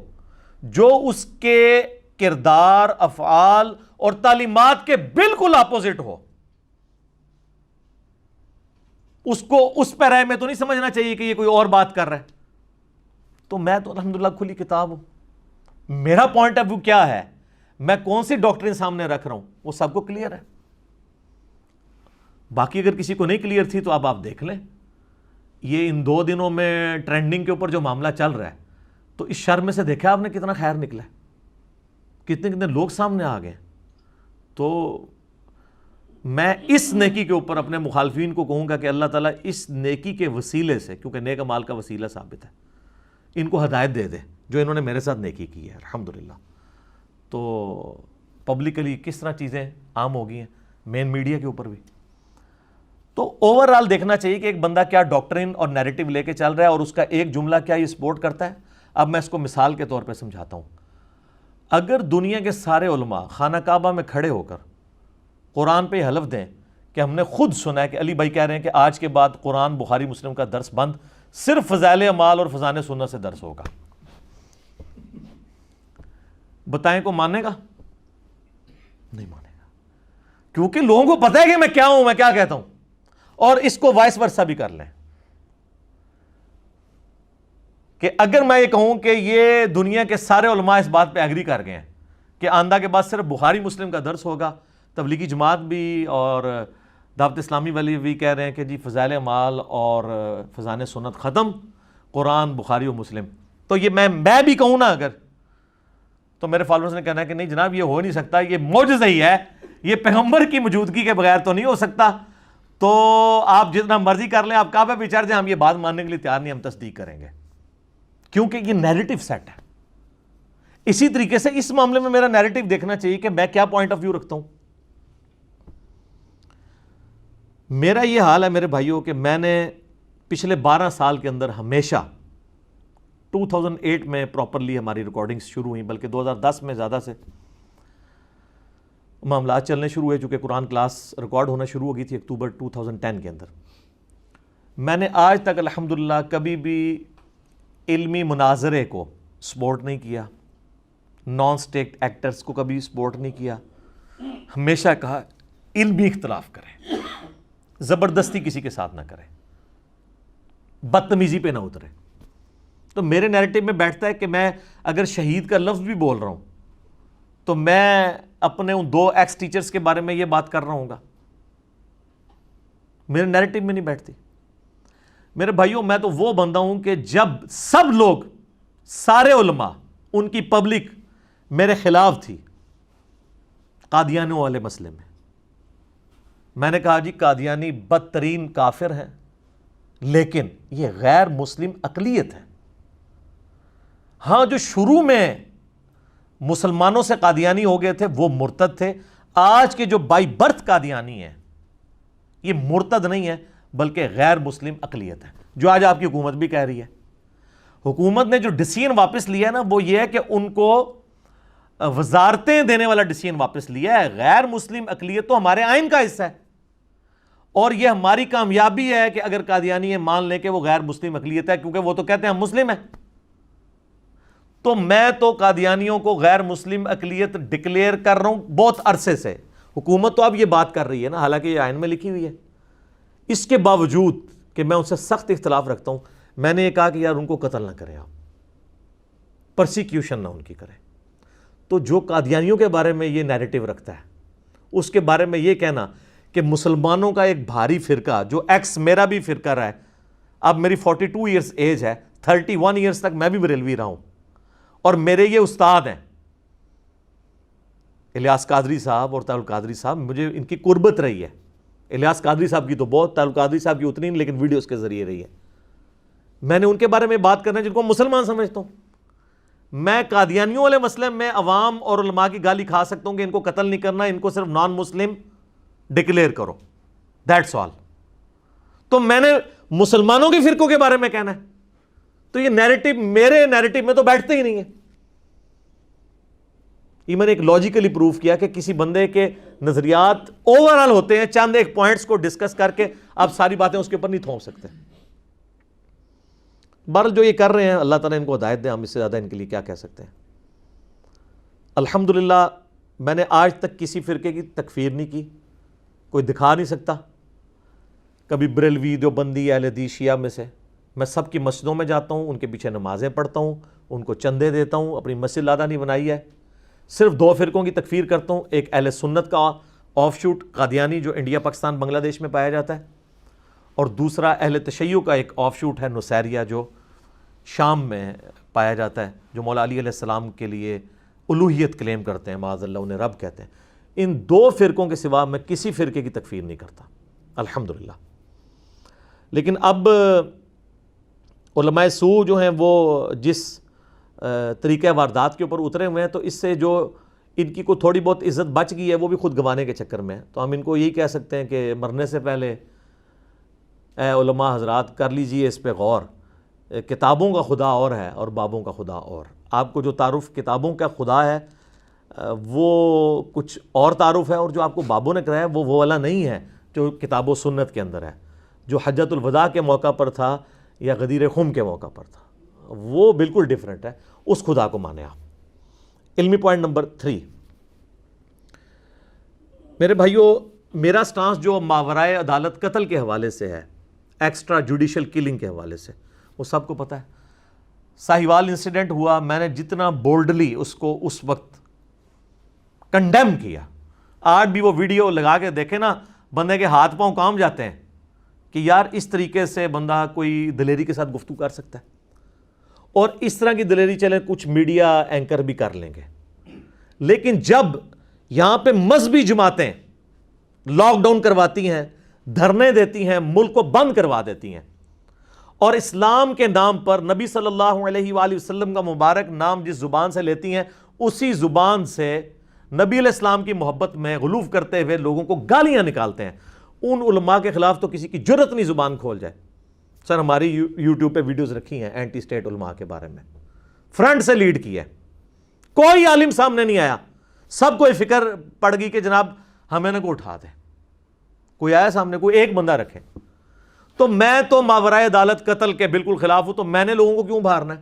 [SPEAKER 1] جو اس کے کردار، افعال اور تعلیمات کے بالکل اپوزٹ ہو، اس کو اس پہ رائے میں تو نہیں سمجھنا چاہیے کہ یہ کوئی اور بات کر رہا ہے. تو میں تو الحمدللہ کھلی کتاب ہوں. میرا پوائنٹ آف ویو کیا ہے، میں کون سی ڈاکٹرین سامنے رکھ رہا ہوں، وہ سب کو کلیئر ہے. باقی اگر کسی کو نہیں کلیئر تھی تو اب آپ دیکھ لیں. یہ ان 2 دنوں میں ٹرینڈنگ کے اوپر جو معاملہ چل رہا ہے، تو اس شر میں سے دیکھا آپ نے کتنا خیر نکلا ہے، کتنے لوگ سامنے آ گئے. تو میں اس نیکی کے اوپر اپنے مخالفین کو کہوں گا کہ اللہ تعالیٰ اس نیکی کے وسیلے سے، کیونکہ نیک اعمال کا وسیلہ ثابت ہے، ان کو ہدایت دے دے جو انہوں نے میرے ساتھ نیکی کی ہے الحمدللہ. تو پبلکلی کس طرح چیزیں عام ہو گئی ہیں، مین میڈیا کے اوپر بھی. تو اوورآل دیکھنا چاہیے کہ ایک بندہ کیا ڈاکٹرین اور نیریٹو لے کے چل رہا ہے اور اس کا ایک جملہ کیا یہ سپورٹ کرتا ہے. اب میں اس کو مثال کے طور پہ سمجھاتا ہوں. اگر دنیا کے سارے علماء خانہ کعبہ میں کھڑے ہو کر قرآن پہ حلف دیں کہ ہم نے خود سنا ہے کہ علی بھائی کہہ رہے ہیں کہ آج کے بعد قرآن بخاری مسلم کا درس بند، صرف فضائل اعمال اور فضائل سنت سے درس ہوگا، بتائیں کو مانے گا؟ نہیں مانے گا، کیونکہ لوگوں کو پتہ ہے کہ میں کیا ہوں، میں کیا کہتا ہوں. اور اس کو وائس ورسا بھی کر لیں کہ اگر میں یہ کہوں کہ یہ دنیا کے سارے علماء اس بات پہ ایگری کر گئے ہیں کہ آئندہ کے بعد صرف بخاری مسلم کا درس ہوگا، تبلیغی جماعت بھی اور دعوت اسلامی والی بھی کہہ رہے ہیں کہ جی فضائل اعمال اور فضائل سنت ختم، قرآن بخاری و مسلم، تو یہ میں بھی کہوں نا اگر، تو میرے فالوورز نے کہنا ہے کہ نہیں جناب یہ ہو نہیں سکتا، یہ معجزہ ہی ہے، یہ پیغمبر کی موجودگی کے بغیر تو نہیں ہو سکتا. تو آپ جتنا مرضی کر لیں، آپ کعبہ پہ چڑھ جائیں، ہم یہ بات ماننے کے لیے تیار نہیں، ہم تصدیق کریں گے، کیونکہ یہ نیریٹو سیٹ ہے. اسی طریقے سے اس معاملے میں میرا نیریٹو دیکھنا چاہیے کہ میں کیا پوائنٹ آف ویو رکھتا ہوں. میرا یہ حال ہے میرے بھائیوں کہ میں نے پچھلے 12 سال کے اندر ہمیشہ 2008 میں پراپرلی ہماری ریکارڈنگز شروع ہوئیں، بلکہ 2010 میں زیادہ سے معاملات چلنے شروع ہوئے، چونکہ قرآن کلاس ریکارڈ ہونا شروع ہو گئی تھی اکتوبر 2010 کے اندر. میں نے آج تک الحمدللہ کبھی بھی علمی مناظرے کو سپورٹ نہیں کیا، نان سٹیٹ ایکٹرز کو کبھی سپورٹ نہیں کیا. ہمیشہ کہا علمی اختلاف کریں، زبردستی کسی کے ساتھ نہ کریں، بدتمیزی پہ نہ اترے. تو میرے نیریٹو میں بیٹھتا ہے کہ میں اگر شہید کا لفظ بھی بول رہا ہوں تو میں اپنے ان 2 ایکس ٹیچرز کے بارے میں یہ بات کر رہا ہوں گا، میرے نیریٹو میں نہیں بیٹھتی. میرے بھائیوں میں تو وہ بندہ ہوں کہ جب سب لوگ، سارے علماء، ان کی پبلک میرے خلاف تھی قادیانیوں والے مسئلے میں نے کہا جی قادیانی بدترین کافر ہیں، لیکن یہ غیر مسلم اقلیت ہے. ہاں جو شروع میں مسلمانوں سے قادیانی ہو گئے تھے وہ مرتد تھے. آج کے جو بائی برتھ قادیانی ہیں یہ مرتد نہیں ہے بلکہ غیر مسلم اقلیت ہے، جو آج آپ کی حکومت بھی کہہ رہی ہے. حکومت نے جو ڈیسیژن واپس لیا ہے نا وہ یہ ہے کہ ان کو وزارتیں دینے والا ڈیسیژن واپس لیا ہے. غیر مسلم اقلیت تو ہمارے آئین کا حصہ ہے، اور یہ ہماری کامیابی ہے کہ اگر قادیانی یہ مان لیں کہ وہ غیر مسلم اقلیت ہے، کیونکہ وہ تو کہتے ہیں ہم مسلم ہیں. تو میں تو قادیانیوں کو غیر مسلم اقلیت ڈکلیئر کر رہا ہوں بہت عرصے سے. حکومت تو اب یہ بات کر رہی ہے نا، حالانکہ یہ آئین میں لکھی ہوئی ہے، اس کے باوجود کہ میں ان سے سخت اختلاف رکھتا ہوں، میں نے یہ کہا کہ یار ان کو قتل نہ کریں، آپ پرسیکیوشن نہ ان کی کریں۔ تو جو قادیانیوں کے بارے میں یہ نیریٹو رکھتا ہے، اس کے بارے میں یہ کہنا کہ مسلمانوں کا ایک بھاری فرقہ جو ایکس میرا بھی فرقہ رہا ہے، اب میری 42 ایئرز ایج ہے، 31 ایئرز تک میں بھی بریلوی رہا ہوں، اور میرے یہ استاد ہیں الیاس قادری صاحب اور طاہر القادری صاحب، مجھے ان کی قربت رہی ہے۔ الیاس قادری صاحب کی تو بہت، طاہر القادری صاحب کی اتنی نہیں، لیکن ویڈیوز کے ذریعے رہی ہے۔ میں نے ان کے بارے میں بات کرنا ہے جن کو مسلمان سمجھتا ہوں۔ میں قادیانیوں والے مسئلے میں عوام اور علماء کی گالی کھا سکتا ہوں کہ ان کو قتل نہیں کرنا، ان کو صرف نان مسلم ڈکلیئر کرو، دیٹس آل۔ تو میں نے مسلمانوں کے فرقوں کے بارے میں کہنا ہے، تو یہ نیریٹو میرے نیریٹو میں تو بیٹھتے ہی نہیں ہے۔ یہ میں نے ایک لاجیکلی پروف کیا کہ کسی بندے کے نظریات اوورال ہوتے ہیں، چند ایک پوائنٹس کو ڈسکس کر کے آپ ساری باتیں اس کے اوپر نہیں تھوپ سکتے۔ بہرحال جو یہ کر رہے ہیں، اللہ تعالیٰ ان کو ہدایت دے، ہم اس سے زیادہ ان کے لیے کیا کہہ سکتے ہیں۔ الحمدللہ میں نے آج تک کسی فرقے کی تکفیر نہیں کی، کوئی دکھا نہیں سکتا۔ کبھی بریلوی، دیوبندی، اہل حدیث، شیعہ میں سے میں سب کی مسجدوں میں جاتا ہوں، ان کے پیچھے نمازیں پڑھتا ہوں، ان کو چندے دیتا ہوں، اپنی مسجد لادہ نہیں بنائی ہے۔ صرف 2 فرقوں کی تکفیر کرتا ہوں، ایک اہل سنت کا آف شوٹ قادیانی جو انڈیا، پاکستان، بنگلہ دیش میں پایا جاتا ہے، اور دوسرا اہل تشیع کا ایک آف شوٹ ہے نصیریہ جو شام میں پایا جاتا ہے، جو مولا علی علیہ السلام کے لیے الوہیت کلیم کرتے ہیں، معاذ اللہ انہیں رب کہتے ہیں۔ ان 2 فرقوں کے سوا میں کسی فرقے کی تکفیر نہیں کرتا الحمدللہ۔ لیکن اب علماء سو جو ہیں وہ جس طریقہ واردات کے اوپر اترے ہوئے ہیں، تو اس سے جو ان کی کوئی تھوڑی بہت عزت بچ گئی ہے وہ بھی خود گنوانے کے چکر میں ہے۔ تو ہم ان کو یہی کہہ سکتے ہیں کہ مرنے سے پہلے اے علماء حضرات کر لیجئے اس پہ غور، کتابوں کا خدا اور ہے اور بابوں کا خدا اور۔ آپ کو جو تعارف کتابوں کا خدا ہے وہ کچھ اور تعارف ہے، اور جو آپ کو بابوں نے کرایا ہے وہ والا نہیں ہے جو کتاب و سنت کے اندر ہے، جو حجۃ الوداع کے موقع پر تھا یا غدیر خم کے موقع پر تھا، وہ بالکل ڈیفرنٹ ہے۔ اس خدا کو مانے آپ۔ علمی پوائنٹ نمبر 3، میرے بھائیوں، میرا سٹانس جو ماورائے عدالت قتل کے حوالے سے ہے، ایکسٹرا جوڈیشل کلنگ کے حوالے سے، وہ سب کو پتہ ہے۔ ساہیوال انسیڈنٹ ہوا، میں نے جتنا بولڈلی اس کو اس وقت کنڈیم کیا، آج بھی وہ ویڈیو لگا کے دیکھیں نا، بندے کے ہاتھ پاؤں کام جاتے ہیں کہ یار اس طریقے سے بندہ کوئی دلیری کے ساتھ گفتگو کر سکتا ہے، اور اس طرح کی دلیری چلے کچھ میڈیا اینکر بھی کر لیں گے۔ لیکن جب یہاں پہ مذہبی جماعتیں لاک ڈاؤن کرواتی ہیں، دھرنے دیتی ہیں، ملک کو بند کروا دیتی ہیں، اور اسلام کے نام پر نبی صلی اللہ علیہ وآلہ وسلم کا مبارک نام جس زبان سے لیتی ہیں، اسی زبان سے نبی علیہ السلام کی محبت میں غلوف کرتے ہوئے لوگوں کو گالیاں نکالتے ہیں، ان علماء کے خلاف تو کسی کی جرت نہیں زبان کھول جائے۔ سر ہماری یوٹیوب پہ ویڈیوز رکھی ہیں اینٹی اسٹیٹ علماء کے بارے میں، فرنٹ سے لیڈ کی ہے، کوئی عالم سامنے نہیں آیا، سب کو یہ فکر پڑ گئی کہ جناب ہمیں نہ کو اٹھا دیں، کوئی آیا سامنے، کوئی ایک بندہ رکھے۔ تو میں تو ماورائے عدالت قتل کے بالکل خلاف ہوں، تو میں نے لوگوں کو کیوں بھارنا ہے؟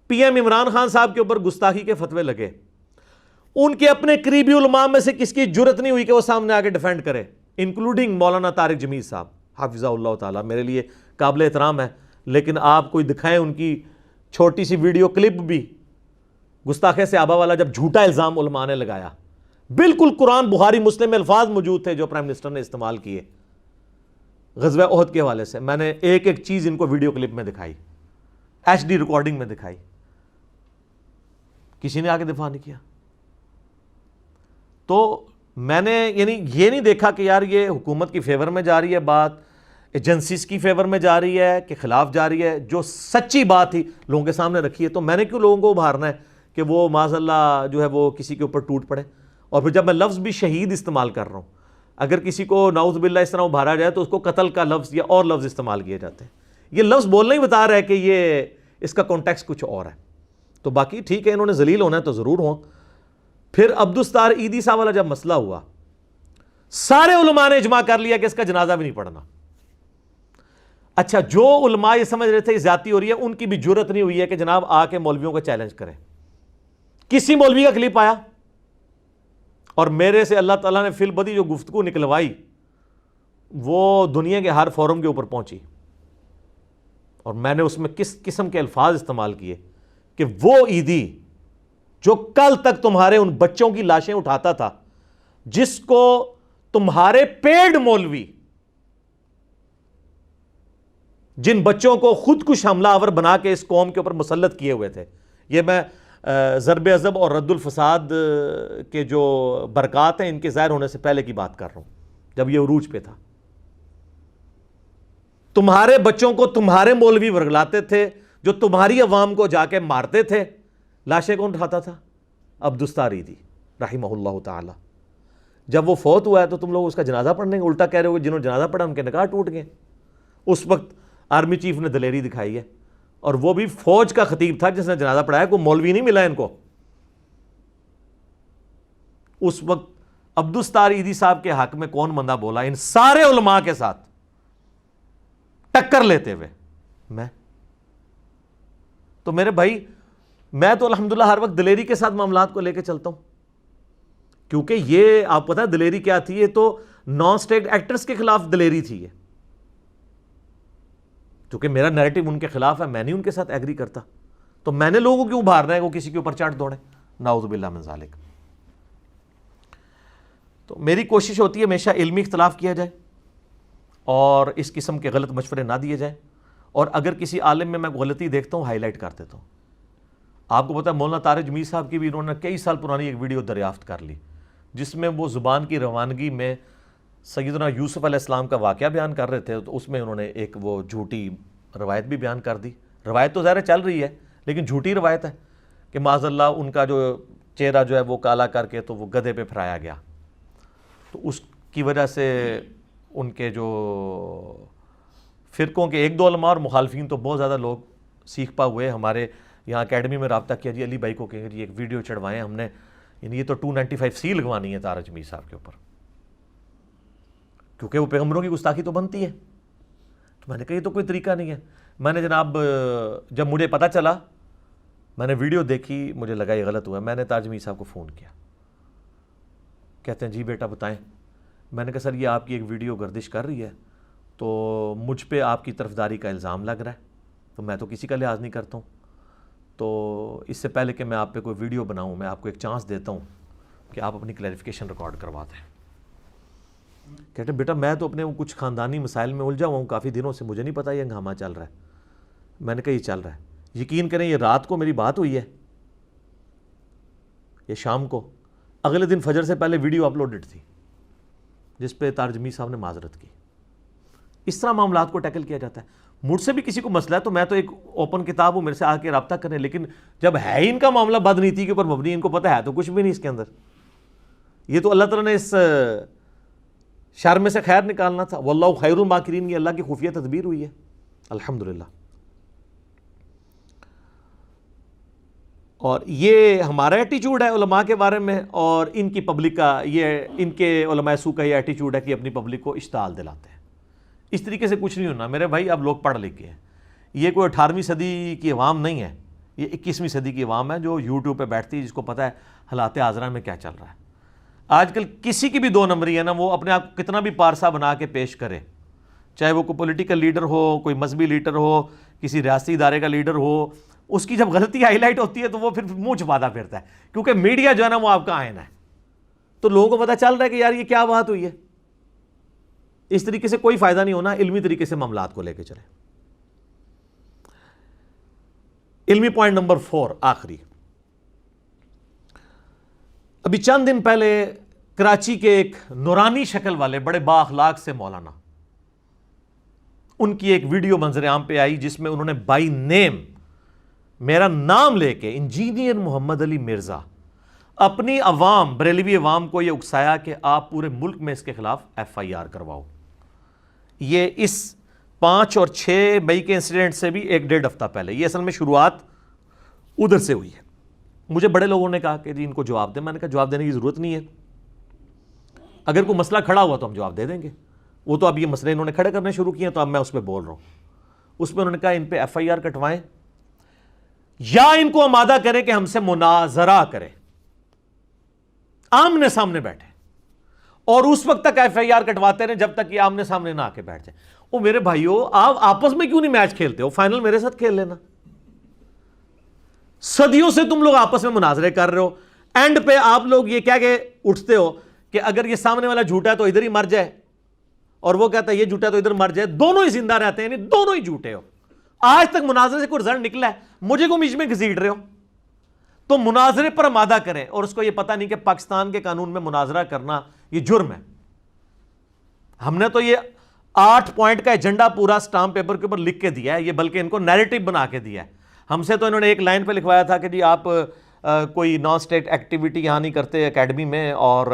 [SPEAKER 1] پی ایم عمران خان صاحب کے اوپر گستاخی کے فتوے لگے، ان کے اپنے قریبی علماء میں سے کس کی جرت نہیں ہوئی کہ وہ سامنے آ کے ڈیفینڈ کرے، انکلوڈنگ مولانا طارق جمیل صاحب حافظہ اللہ تعالیٰ، میرے لیے قابل احترام ہے، لیکن آپ کوئی دکھائیں ان کی چھوٹی سی ویڈیو کلپ بھی، گستاخی صحابہ والا جب جھوٹا الزام علماء نے لگایا، بالکل قرآن بخاری مسلم میں الفاظ موجود تھے جو پرائم منسٹر نے استعمال کیے غزوہ احد کے حوالے سے، میں نے ایک ایک چیز ان کو ویڈیو کلپ میں دکھائی، ایچ ڈی ریکارڈنگ میں دکھائی، کسی نے آگے دفاع نہیں کیا۔ تو میں نے یعنی یہ نہیں دیکھا کہ یار یہ حکومت کی فیور میں جا رہی ہے بات، ایجنسیز کی فیور میں جا رہی ہے کہ خلاف جا رہی ہے، جو سچی بات تھی لوگوں کے سامنے رکھی ہے، تو میں نے کیوں لوگوں کو ابھارنا ہے کہ وہ معاذ اللہ جو ہے وہ کسی کے اوپر ٹوٹ پڑے۔ اور پھر جب میں لفظ بھی شہید استعمال کر رہا ہوں، اگر کسی کو نعوذ باللہ اس طرح ابھارا جائے تو اس کو قتل کا لفظ یا اور لفظ استعمال کیے جاتے ہیں۔ یہ لفظ بولنا ہی بتا رہا ہے کہ یہ اس کا کانٹیکسٹ کچھ اور ہے۔ تو باقی ٹھیک ہے، انہوں نے ذلیل ہونا ہے تو ضرور ہوں۔ پھر عبدالستار ایدی صاحب والا جب مسئلہ ہوا، سارے علماء نے اجماع کر لیا کہ اس کا جنازہ بھی نہیں پڑھنا۔ اچھا، جو علماء یہ سمجھ رہے تھے یہ زیادتی ہو رہی ہے، ان کی بھی جرت نہیں ہوئی ہے کہ جناب آ کے مولویوں کو چیلنج کریں۔ کسی مولوی کا کلپ آیا اور میرے سے اللہ تعالیٰ نے فی البدی جو گفتگو نکلوائی وہ دنیا کے ہر فورم کے اوپر پہنچی، اور میں نے اس میں کس قسم کے الفاظ استعمال کیے کہ وہ عیدی جو کل تک تمہارے ان بچوں کی لاشیں اٹھاتا تھا، جس کو تمہارے پیڈ مولوی جن بچوں کو خود کش حملہ آور بنا کے اس قوم کے اوپر مسلط کیے ہوئے تھے، یہ میں ضرب عضب اور رد الفساد کے جو برکات ہیں ان کے ظاہر ہونے سے پہلے کی بات کر رہا ہوں، جب یہ عروج پہ تھا، تمہارے بچوں کو تمہارے مولوی ورگلاتے تھے، جو تمہاری عوام کو جا کے مارتے تھے، لاشیں کون اٹھاتا تھا؟ عبدالستار عیدی رحمہ اللہ تعالی۔ جب وہ فوت ہوا ہے تو تم لوگ اس کا جنازہ پڑھنے کے الٹا کہہ رہے ہو کہ جنہوں نے جنازہ پڑھا ان کے نکاح ٹوٹ گئے۔ اس وقت آرمی چیف نے دلیری دکھائی ہے، اور وہ بھی فوج کا خطیب تھا جس نے جنازہ پڑھایا، کوئی مولوی نہیں ملا ان کو۔ اس وقت عبدالستار عیدی صاحب کے حق میں کون بندہ بولا ان سارے علماء کے ساتھ ٹکر لیتے ہوئے؟ میں تو میرے بھائی، میں تو الحمدللہ ہر وقت دلیری کے ساتھ معاملات کو لے کے چلتا ہوں، کیونکہ یہ آپ پتہ ہے دلیری کیا تھی؟ یہ تو نان اسٹیٹ ایکٹرز کے خلاف دلیری تھی، یہ کیونکہ میرا نیریٹو ان کے خلاف ہے، میں نہیں ان کے ساتھ ایگری کرتا، تو میں نے لوگوں کو کیوں ابھارنا ہے وہ کسی کے اوپر چڑھ دوڑے؟ نعوذ باللہ من ذالک۔ تو میری کوشش ہوتی ہے ہمیشہ علمی اختلاف کیا جائے اور اس قسم کے غلط مشورے نہ دیے جائیں، اور اگر کسی عالم میں غلطی دیکھتا ہوں ہائی لائٹ کر دیتا ہوں۔ آپ کو پتہ ہے مولانا تارج میر صاحب کی بھی انہوں نے کئی سال پرانی ایک ویڈیو دریافت کر لی، جس میں وہ زبان کی روانگی میں سیدنا یوسف علیہ السلام کا واقعہ بیان کر رہے تھے، تو اس میں انہوں نے ایک وہ جھوٹی روایت بھی بیان کر دی۔ روایت تو ظاہر چل رہی ہے لیکن جھوٹی روایت ہے کہ معاذ اللہ ان کا جو چہرہ جو ہے وہ کالا کر کے تو وہ گدھے پہ پھرایا گیا، تو اس کی وجہ سے ان کے جو فرقوں کے ایک دو علماء اور مخالفین تو بہت زیادہ لوگ سیکھ پا ہوئے۔ ہمارے یہاں اکیڈمی میں رابطہ کیا، جی علی بھائی کو کہیں جی ایک ویڈیو چڑھوائیں ہم نے، یعنی یہ تو 295C لگوانی ہے تارج میر صاحب کے اوپر، کیونکہ وہ پیغمبروں کی گستاخی تو بنتی ہے۔ تو میں نے کہا یہ تو کوئی طریقہ نہیں ہے۔ میں نے جناب جب مجھے پتہ چلا، میں نے ویڈیو دیکھی، مجھے لگا یہ غلط ہوا، میں نے تارج میر صاحب کو فون کیا، کہتے ہیں جی بیٹا بتائیں۔ میں نے کہا سر یہ آپ کی ایک ویڈیو گردش کر رہی ہے تو مجھ پہ آپ کی طرفداری کا الزام لگ رہا ہے، تو میں تو کسی کا لحاظ نہیں کرتا ہوں، تو اس سے پہلے کہ میں آپ پہ کوئی ویڈیو بناؤں میں آپ کو ایک چانس دیتا ہوں کہ آپ اپنی کلیریفیکیشن ریکارڈ کروا دیں۔ کہتے ہیں بیٹا میں تو اپنے کچھ خاندانی مسائل میں الجھا ہوا ہوں کافی دنوں سے، مجھے نہیں پتا یہ ہنگامہ چل رہا ہے۔ میں نے کہا یہ چل رہا ہے، یقین کریں یہ رات کو میری بات ہوئی ہے، یہ شام کو، اگلے دن فجر سے پہلے ویڈیو اپلوڈڈ تھی جس پہ تارج میر صاحب نے معذرت کی۔ اس طرح معاملات کو ٹیکل کیا جاتا ہے۔ مجھ سے بھی کسی کو مسئلہ ہے تو میں تو ایک اوپن کتاب ہوں، میرے سے آ کے رابطہ کریں، لیکن جب ہے ان کا معاملہ بدنیتی کے اوپر مبنی، ان کو پتہ ہے تو کچھ بھی نہیں اس کے اندر، یہ تو اللہ تعالیٰ نے اس شر میں سے خیر نکالنا تھا۔ واللہ خیر الماکرین، یہ اللہ کی خفیہ تدبیر ہوئی ہے الحمدللہ۔ اور یہ ہمارا ایٹیچیوڈ ہے علماء کے بارے میں، اور ان کی پبلک کا یہ، ان کے علماء سو کا یہ ایٹیچیوڈ ہے کہ اپنی پبلک کو اشتعال دلاتے ہیں۔ اس طریقے سے کچھ نہیں ہونا میرے بھائی، اب لوگ پڑھ لکھ کے ہیں، یہ کوئی 18ویں صدی کی عوام نہیں ہے، یہ 21ویں صدی کی عوام ہے جو یوٹیوب پہ بیٹھتی ہے، جس کو پتہ ہے حالات حاضرہ میں کیا چل رہا ہے۔ آج کل کسی کی بھی دو نمبری ہے نا، وہ اپنے آپ کو کتنا بھی پارسا بنا کے پیش کرے، چاہے وہ کوئی پولیٹیکل لیڈر ہو، کوئی مذہبی لیڈر ہو، کسی ریاستی ادارے کا لیڈر ہو، اس کی جب غلطی ہائی لائٹ ہوتی ہے تو وہ پھر منہ چھپاتا پھرتا ہے، کیونکہ میڈیا جو ہے نا وہ آپ کا آئینہ ہے، تو لوگوں کو پتہ چل رہا ہے کہ یار یہ کیا بات ہوئی ہے۔ اس طریقے سے کوئی فائدہ نہیں ہونا، علمی طریقے سے معاملات کو لے کے چلیں۔ علمی پوائنٹ نمبر 4 آخری، ابھی چند دن پہلے کراچی کے ایک نورانی شکل والے بڑے با اخلاق سے مولانا، ان کی ایک ویڈیو منظر عام پہ آئی جس میں انہوں نے بائی نیم میرا نام لے کے انجینئر محمد علی مرزا اپنی عوام، بریلوی عوام کو یہ اکسایا کہ آپ پورے ملک میں اس کے خلاف FIR کرواؤ۔ یہ اس 5 اور 6 مئی کے انسیڈنٹ سے بھی 1-1.5 ہفتہ پہلے، یہ اصل میں شروعات ادھر سے ہوئی ہے۔ مجھے بڑے لوگوں نے کہا کہ جی ان کو جواب دیں، میں نے کہا جواب دینے کی ضرورت نہیں ہے، اگر کوئی مسئلہ کھڑا ہوا تو ہم جواب دے دیں گے، وہ تو اب یہ مسئلے انہوں نے کھڑے کرنے شروع کیے ہیں تو اب میں اس پہ بول رہا ہوں۔ اس پہ انہوں نے کہا ان پہ FIR کٹوائیں یا ان کو آمادہ کریں کہ ہم سے مناظرہ کریں۔ آمنے سامنے بیٹھے اور اس وقت تک ایف آئی آر کٹواتے رہے جب تک یہ آمنے سامنے نہ آ کے بیٹھ جائے. او میرے بھائیو، آپ آپس میں کیوں نہیں میچ کھیلتے ہو؟ فائنل میرے ساتھ کھیل لینا. صدیوں سے تم لوگ آپس میں مناظرے کر رہے ہو، اینڈ پہ آپ لوگ یہ کہہ کے اٹھتے ہو کہ اگر یہ سامنے والا جھوٹا ہے تو ادھر ہی مر جائے، اور وہ کہتا ہے یہ جھوٹا ہے تو ادھر مر جائے. دونوں ہی زندہ رہتے ہیں، یعنی دونوں ہی جھوٹے ہو. آج تک مناظرے سے کوئی رزلٹ نکلا ہے؟ مجھے کو بیچ میں گھسیٹ رہے ہو. تو مناظرے پر آمادہ کریں. اور اس کو یہ پتہ نہیں کہ پاکستان کے قانون میں مناظرہ کرنا یہ جرم ہے. ہم نے تو یہ 8 پوائنٹ کا ایجنڈا پورا سٹامپ پیپر کے اوپر لکھ کے دیا ہے، یہ بلکہ ان کو نیریٹو بنا کے دیا ہے. ہم سے تو انہوں نے ایک لائن پہ لکھوایا تھا کہ جی آپ کوئی نان اسٹیٹ ایکٹیویٹی یہاں نہیں کرتے اکیڈمی میں، اور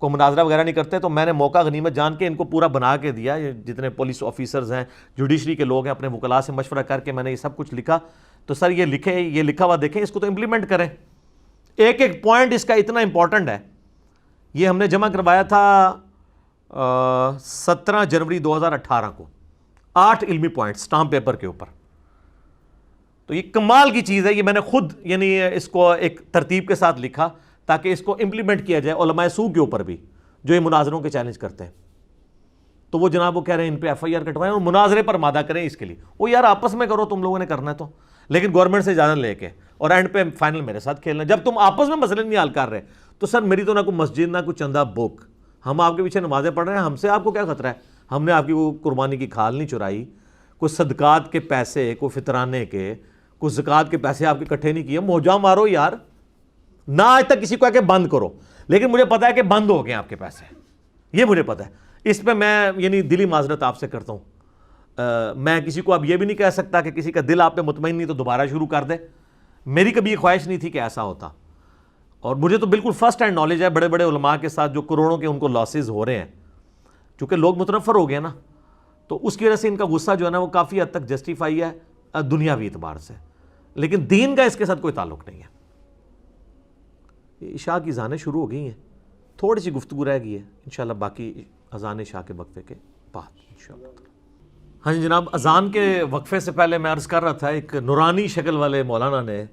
[SPEAKER 1] کوئی مناظرہ وغیرہ نہیں کرتے. تو میں نے موقع غنیمت جان کے ان کو پورا بنا کے دیا. یہ جتنے پولیس آفیسرز ہیں، جوڈیشری کے لوگ ہیں، اپنے وکلاء سے مشورہ کر کے میں نے یہ سب کچھ لکھا. تو سر یہ لکھا ہوا دیکھیں، اس کو تو امپلیمنٹ کریں. ایک ایک پوائنٹ اس کا اتنا امپورٹنٹ ہے. یہ ہم نے جمع کروایا تھا 17 جنوری 2018 کو، 8 علمی پوائنٹ سٹامپ پیپر کے اوپر. تو یہ کمال کی چیز ہے. یہ میں نے خود یعنی اس کو ایک ترتیب کے ساتھ لکھا تاکہ اس کو امپلیمنٹ کیا جائے علماء سو کے اوپر بھی، جو یہ مناظروں کے چیلنج کرتے ہیں. تو وہ جناب وہ کہہ رہے ہیں ان پہ ایف آئی آر کٹوائیں اور مناظرے پر مادہ کریں. اس کے لیے وہ یار آپس میں کرو، تم لوگوں نے کرنا ہے تو، لیکن گورنمنٹ سے اجازت لے کے، اور اینڈ پہ فائنل میرے ساتھ کھیلنا. جب تم آپس میں مسئلے نہیں حل کر رہے تو سر میری تو نہ کوئی مسجد نہ کوئی چندہ بک. ہم آپ کے پیچھے نمازیں پڑھ رہے ہیں، ہم سے آپ کو کیا خطرہ ہے؟ ہم نے آپ کی وہ قربانی کی کھال نہیں چرائی، کوئی صدقات کے پیسے، کوئی فطرانے کے، کوئی زکوٰۃ کے پیسے آپ کے اکٹھے نہیں کیے. موجہ مارو یار، نہ آج تک کسی کو کہ بند کرو، لیکن مجھے پتا ہے کہ بند ہو گئے آپ کے پیسے، یہ مجھے پتا ہے. اس پہ میں یعنی دلی معذرت آپ سے کرتا ہوں. میں کسی کو اب یہ بھی نہیں کہہ سکتا کہ کسی کا دل آپ پہ مطمئن نہیں تو دوبارہ شروع کر دے. میری کبھی یہ خواہش نہیں تھی کہ ایسا ہوتا، اور مجھے تو بالکل فرسٹ ہینڈ نالج ہے بڑے بڑے علماء کے ساتھ جو کروڑوں کے ان کو لاسز ہو رہے ہیں. چونکہ لوگ متنفر ہو گئے نا، تو اس کی وجہ سے ان کا غصہ جو ہے نا وہ کافی حد تک جسٹیفائی ہے دنیاوی اعتبار سے، لیکن دین کا اس کے ساتھ کوئی تعلق نہیں ہے. عشاء کی اذانیں شروع ہو گئی ہیں، تھوڑی سی گفتگو رہ گئی ہے، انشاءاللہ باقی اذان عشاء کے وقفے کے بعد انشاءاللہ. ہاں جی جناب، اذان کے وقفے سے پہلے میں عرض کر رہا تھا، ایک نورانی شکل والے مولانا نے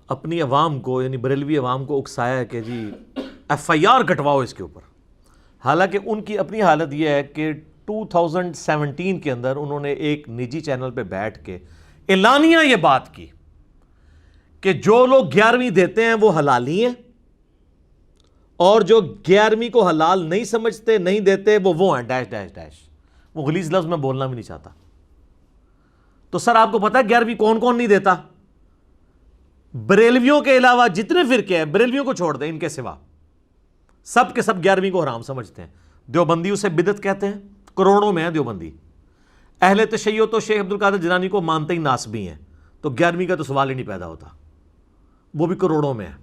[SPEAKER 1] اپنی عوام کو یعنی بریلوی عوام کو اکسایا ہے کہ جی ایف آئی آر کٹواؤ اس کے اوپر. حالانکہ ان کی اپنی حالت یہ ہے کہ 2017 کے اندر انہوں نے ایک نجی چینل پہ بیٹھ کے اعلانیہ یہ بات کی کہ جو لوگ 11ویں دیتے ہیں وہ حلالی ہیں، اور جو 11ویں کو حلال نہیں سمجھتے نہیں دیتے وہ ہیں ڈیش ڈیش ڈیش. وہ غلیظ لفظ میں بولنا بھی نہیں چاہتا. تو سر آپ کو پتا ہے 11ویں کون کون نہیں دیتا؟ بریلویوں کے علاوہ جتنے فرقے ہیں، بریلویوں کو چھوڑ دیں، ان کے سوا سب کے سب 11ویں کو حرام سمجھتے ہیں. دیوبندی اسے بدعت کہتے ہیں، کروڑوں میں ہیں دیوبندی. اہل تشیع تو شیخ عبد القادر جیلانی کو مانتے ہی ناسبی ہیں، تو 11ویں کا تو سوال ہی نہیں پیدا ہوتا، وہ بھی کروڑوں میں ہیں.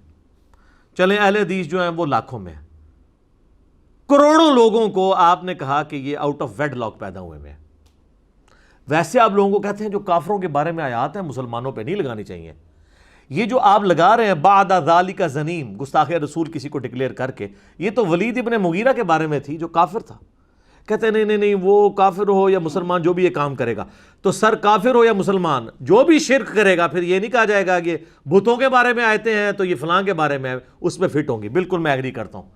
[SPEAKER 1] چلیں اہل حدیث جو ہیں وہ لاکھوں میں ہیں. کروڑوں لوگوں کو آپ نے کہا کہ یہ آؤٹ آف ویڈ لاک پیدا ہوئے میں. ویسے آپ لوگوں کو کہتے ہیں جو کافروں کے بارے میں آیات ہیں مسلمانوں پہ نہیں لگانی چاہیے. یہ جو آپ لگا رہے ہیں بعد ذالک زنیم، گستاخ رسول کسی کو ڈکلیئر کر کے، یہ تو ولید ابن مغیرہ کے بارے میں تھی جو کافر تھا. کہتے ہیں نہیں وہ کافر ہو یا مسلمان جو بھی یہ کام کرے گا. تو سر کافر ہو یا مسلمان جو بھی شرک کرے گا، پھر یہ نہیں کہا جائے گا کہ بتوں کے بارے میں آیتیں ہیں تو یہ فلاں کے بارے میں اس میں فٹ ہوں گی. بالکل میں ایگری کرتا ہوں،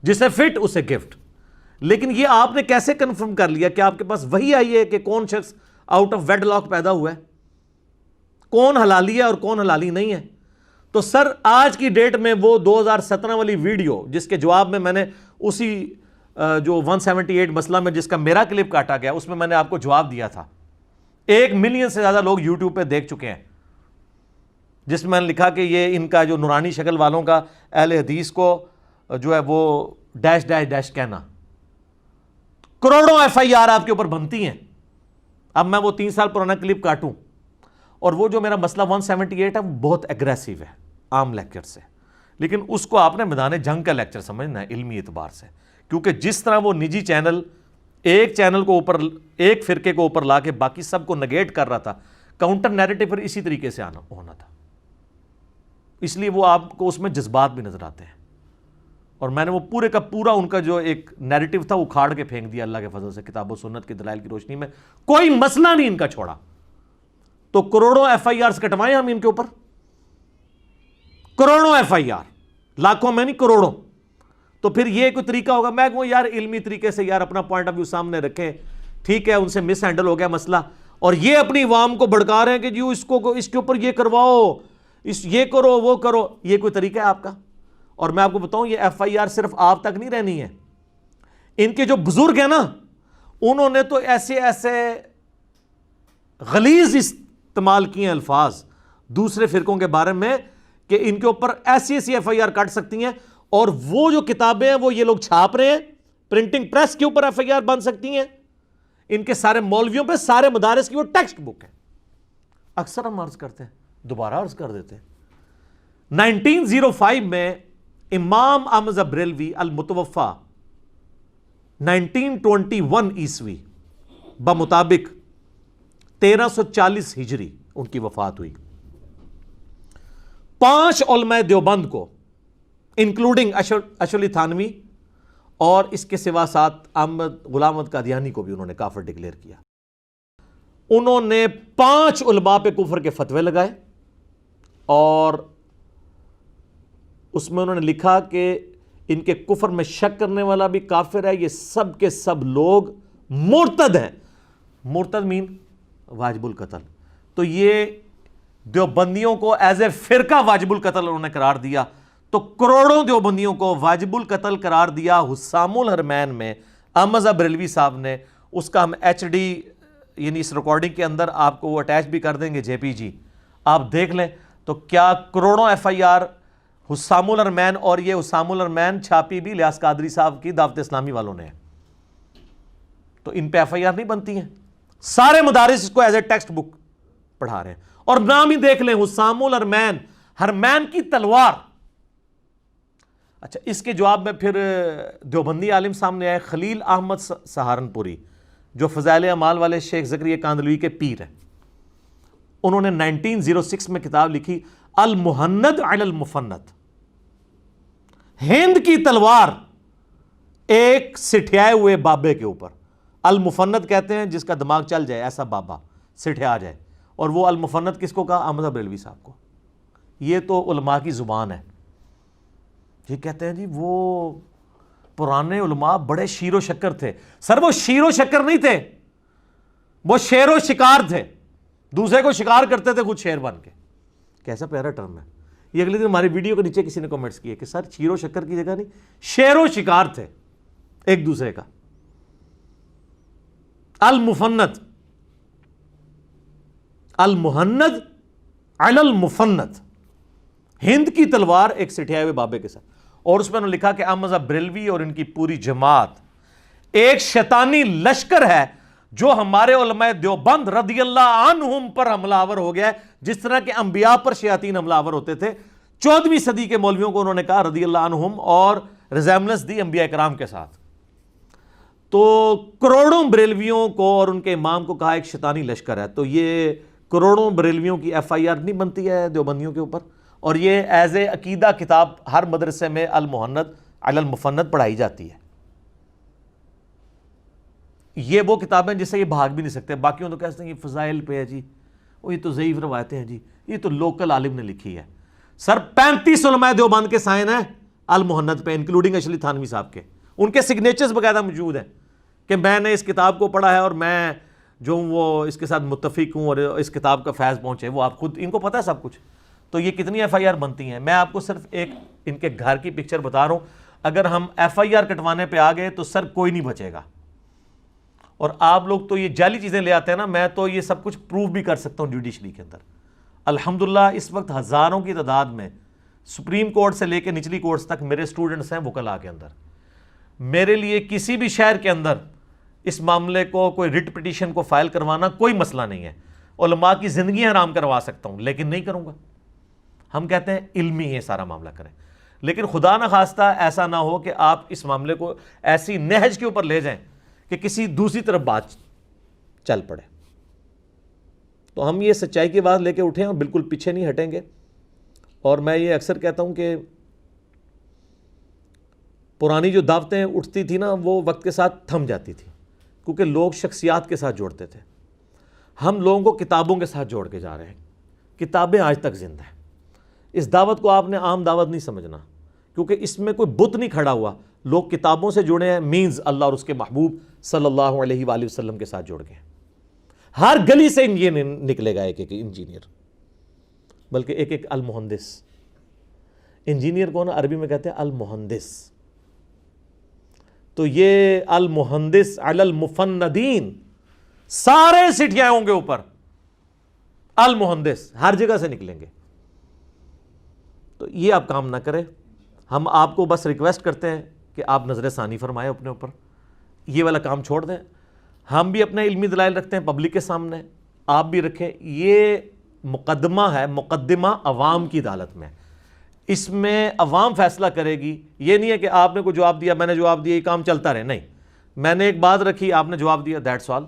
[SPEAKER 1] جسے فٹ اسے گفٹ. لیکن یہ آپ نے کیسے کنفرم کر لیا کہ آپ کے پاس وہی آئی ہے کہ کون شخص آؤٹ آف ویڈ لاک پیدا ہوا ہے، کون حلالی ہے اور کون حلالی نہیں ہے؟ تو سر آج کی ڈیٹ میں وہ 2017 والی ویڈیو جس کے جواب میں میں نے اسی جو 178 مسئلہ میں جس کا میرا کلپ کاٹا گیا اس میں میں نے آپ کو جواب دیا تھا. 1 ملین سے زیادہ لوگ یوٹیوب پہ دیکھ چکے ہیں، جس میں میں نے لکھا کہ یہ ان کا جو نورانی شکل والوں کا اہل حدیث کو جو ہے وہ ڈیش ڈیش ڈیش کہنا. کروڑوں ایف آئی آر آپ کے اوپر بنتی ہیں. اب میں وہ 3 سال پرانا کلپ کاٹوں، اور وہ جو میرا مسئلہ 178 ہے وہ بہت ایگریسیو ہے عام لیکچر سے، لیکن اس کو آپ نے میدان جنگ کا لیکچر سمجھنا ہے علمی اعتبار سے. کیونکہ جس طرح وہ نجی چینل ایک چینل کو اوپر، ایک فرقے کو اوپر لا کے باقی سب کو نگیٹ کر رہا تھا، کاؤنٹر نیریٹو پھر اسی طریقے سے ہونا تھا. اس لیے وہ آپ کو اس میں جذبات بھی نظر آتے ہیں، اور میں نے وہ پورے کا پورا ان کا جو ایک نیریٹو تھا وہ کھاڑ کے پھینک دیا اللہ کے فضل سے کتاب و سنت کی دلائل کی روشنی میں. کوئی مسئلہ نہیں ان کا چھوڑا. تو کروڑوں ایف آئی آرز کٹوائیں ہم ان کے اوپر، کروڑوں ایف آئی آر، لاکھوں میں نہیں کروڑوں. تو پھر یہ کوئی طریقہ ہوگا؟ میں کہوں یار علمی طریقے سے یار اپنا پوائنٹ آف ویو سامنے رکھیں، ٹھیک ہے ان سے مس ہینڈل ہو گیا مسئلہ، اور یہ اپنی عوام کو بھڑکا رہے ہیں کہ جی اس کے اوپر یہ کرواؤ، یہ کرو وہ کرو، یہ کوئی طریقہ ہے آپ کا؟ اور میں آپ کو بتاؤں یہ ایف آئی آر صرف آپ تک نہیں رہنی ہے، ان کے جو بزرگ ہیں نا انہوں نے تو ایسے ایسے غلیظ استعمال کیے ہیں الفاظ دوسرے فرقوں کے بارے میں کہ ان کے اوپر ایسی ایسی ایف آئی آر کٹ سکتی ہیں، اور وہ جو کتابیں ہیں وہ یہ لوگ چھاپ رہے ہیں، پرنٹنگ پریس کے اوپر ایف آئی آر بن سکتی ہیں، ان کے سارے مولویوں پہ سارے مدارس کی وہ ٹیکسٹ بک ہے۔ اکثر ہم عرض کرتے ہیں، دوبارہ عرض کر دیتے ہیں، 1905 میں امام احمد بریلوی المتوفا 1921 عیسوی بمطابق 1340 ہجری ان کی وفات ہوئی۔ 5 علماء دیوبند کو انکلوڈنگ اشلی تھانوی اور اس کے سوا 7 غلام احمد قادیانی کو بھی انہوں نے کافر ڈکلیئر کیا۔ انہوں نے 5 علماء پہ کفر کے فتوے لگائے، اور اس میں انہوں نے لکھا کہ ان کے کفر میں شک کرنے والا بھی کافر ہے، یہ سب کے سب لوگ مرتد ہیں۔ مرتد مین واجب القتل۔ تو یہ دیوبندیوں کو ایز اے فرقہ واجب القتل انہوں نے قرار دیا، تو کروڑوں دیوبندیوں کو واجب القتل قرار دیا حسام الحرمین میں احمد بریلوی صاحب نے۔ اس کا ہم ایچ ڈی یعنی اس ریکارڈنگ کے اندر آپ کو وہ اٹیچ بھی کر دیں گے جے پی جی، آپ دیکھ لیں تو کیا کروڑوں ایف آئی آر حسام الحرمین، اور یہ حسام الحرمین چھاپی بھی الیاس قادری صاحب کی دعوت اسلامی والوں نے، تو ان پہ ایف آئی آر نہیں بنتی ہیں۔ سارے مدارس اس کو ایز اے ٹیکسٹ بک پڑھا رہے ہیں، اور نام ہی دیکھ لیں حسام الحرمین، حرمین کی تلوار۔ اچھا، اس کے جواب میں پھر دیوبندی عالم سامنے آئے، خلیل احمد سہارنپوری، جو فضائل اعمال والے شیخ زکریا کاندھلوی کے پیر ہیں۔ انہوں نے 1906 میں کتاب لکھی المہند علی المفند، ہند کی تلوار ایک سٹھیائے ہوئے بابے کے اوپر۔ المفند کہتے ہیں جس کا دماغ چل جائے، ایسا بابا سٹھیا جائے، اور وہ المفند کس کو کہا؟ احمد بریلوی صاحب کو۔ یہ تو علماء کی زبان ہے۔ یہ کہتے ہیں جی وہ پرانے علماء بڑے شیر و شکر تھے۔ سر وہ شیر و شکر نہیں تھے، وہ شیر و شکار تھے، دوسرے کو شکار کرتے تھے خود شیر بن کے۔ کیسا پیارا ٹرم ہے یہ۔ اگلے دن ہماری ویڈیو کے نیچے کسی نے کمنٹس کیے کہ سر شیر و شکر کی جگہ نہیں، شیر و شکار تھے ایک دوسرے کا۔ المفند، المہند علی المفند، ہند کی تلوار ایک سٹھیائے ہوئے بابے کے ساتھ۔ اور اس میں انہوں نے لکھا کہ احمد بریلوی اور ان کی پوری جماعت ایک شیطانی لشکر ہے جو ہمارے علماء دیوبند رضی اللہ عنہم پر حملہ آور ہو گیا ہے، جس طرح کہ انبیاء پر شیاطین حملہ آور ہوتے تھے۔ 14ویں صدی کے مولویوں کو انہوں نے کہا رضی اللہ عنہم، اور ریزیمبلنس دی انبیاء کرام کے ساتھ۔ تو کروڑوں بریلویوں کو اور ان کے امام کو کہا ایک شیطانی لشکر ہے۔ تو یہ کروڑوں بریلویوں کی ایف آئی آر نہیں بنتی ہے دیوبندیوں کے اوپر، اور یہ ایز اے عقیدہ کتاب ہر مدرسے میں المہند علی المفند پڑھائی جاتی ہے۔ یہ وہ کتابیں جس سے یہ بھاگ بھی نہیں سکتے۔ باقیوں تو کہتے ہیں یہ فضائل پہ ہے جی، وہ یہ تو ضعیف روایتیں ہیں جی، یہ تو لوکل عالم نے لکھی ہے۔ سر 35 علماء دیوبند کے سائن ہیں المہند پہ، انکلوڈنگ اشلی تھانوی صاحب کے، ان کے سگنیچرز باقاعدہ موجود ہیں کہ میں نے اس کتاب کو پڑھا ہے اور میں جو ہوں وہ اس کے ساتھ متفق ہوں اور اس کتاب کا فیض پہنچے، وہ آپ خود ان کو پتہ ہے سب کچھ۔ تو یہ کتنی ایف آئی آر بنتی ہیں؟ میں آپ کو صرف ایک ان کے گھر کی پکچر بتا رہا ہوں۔ اگر ہم ایف آئی آر کٹوانے پہ آ گئے تو سر کوئی نہیں بچے گا۔ اور آپ لوگ تو یہ جعلی چیزیں لے آتے ہیں نا، میں تو یہ سب کچھ پروف بھی کر سکتا ہوں جوڈیشری کے اندر۔ الحمدللہ اس وقت ہزاروں کی تعداد میں سپریم کورٹ سے لے کے نچلی کورٹس تک میرے سٹوڈنٹس ہیں وکلاء کے اندر۔ میرے لیے کسی بھی شہر کے اندر اس معاملے کو کوئی ریٹ پٹیشن کو فائل کروانا کوئی مسئلہ نہیں ہے۔ علماء کی زندگی حرام کروا سکتا ہوں لیکن نہیں کروں گا۔ ہم کہتے ہیں علمی ہے سارا معاملہ کریں، لیکن خدا نہ خواستہ ایسا نہ ہو کہ آپ اس معاملے کو ایسی نہج کے اوپر لے جائیں کہ کسی دوسری طرف بات چل پڑے۔ تو ہم یہ سچائی کی بات لے کے اٹھیں اور بالکل پیچھے نہیں ہٹیں گے۔ اور میں یہ اکثر کہتا ہوں کہ پرانی جو دعوتیں اٹھتی تھی نا وہ وقت کے ساتھ تھم جاتی تھی، کیونکہ لوگ شخصیات کے ساتھ جوڑتے تھے۔ ہم لوگوں کو کتابوں کے ساتھ جوڑ کے جا رہے ہیں، کتابیں آج تک زندہ ہیں۔ اس دعوت کو آپ نے عام دعوت نہیں سمجھنا، کیونکہ اس میں کوئی بت نہیں کھڑا ہوا۔ لوگ کتابوں سے جڑے ہیں مینز اللہ اور اس کے محبوب صلی اللہ علیہ وآلہ وسلم کے ساتھ جڑ گئے. ہر گلی سے انجینئر نکلے گا، ایک ایک انجینئر، بلکہ ایک ایک المہندس. انجینئر کو نا عربی میں کہتے ہیں المہندس. تو یہ المہندس علی المفندین، سارے سٹیاں ہوں گے اوپر، المہندس ہر جگہ سے نکلیں گے. تو یہ آپ کام نہ کریں. ہم آپ کو بس ریکویسٹ کرتے ہیں کہ آپ نظر ثانی فرمائیں اپنے اوپر، یہ والا کام چھوڑ دیں. ہم بھی اپنے علمی دلائل رکھتے ہیں پبلک کے سامنے، آپ بھی رکھیں. یہ مقدمہ ہے، مقدمہ عوام کی عدالت میں، اس میں عوام فیصلہ کرے گی. یہ نہیں ہے کہ آپ نے کوئی جواب دیا، میں نے جواب دیا، یہ کام چلتا رہے. نہیں، میں نے ایک بات رکھی، آپ نے جواب دیا، دیٹس آل.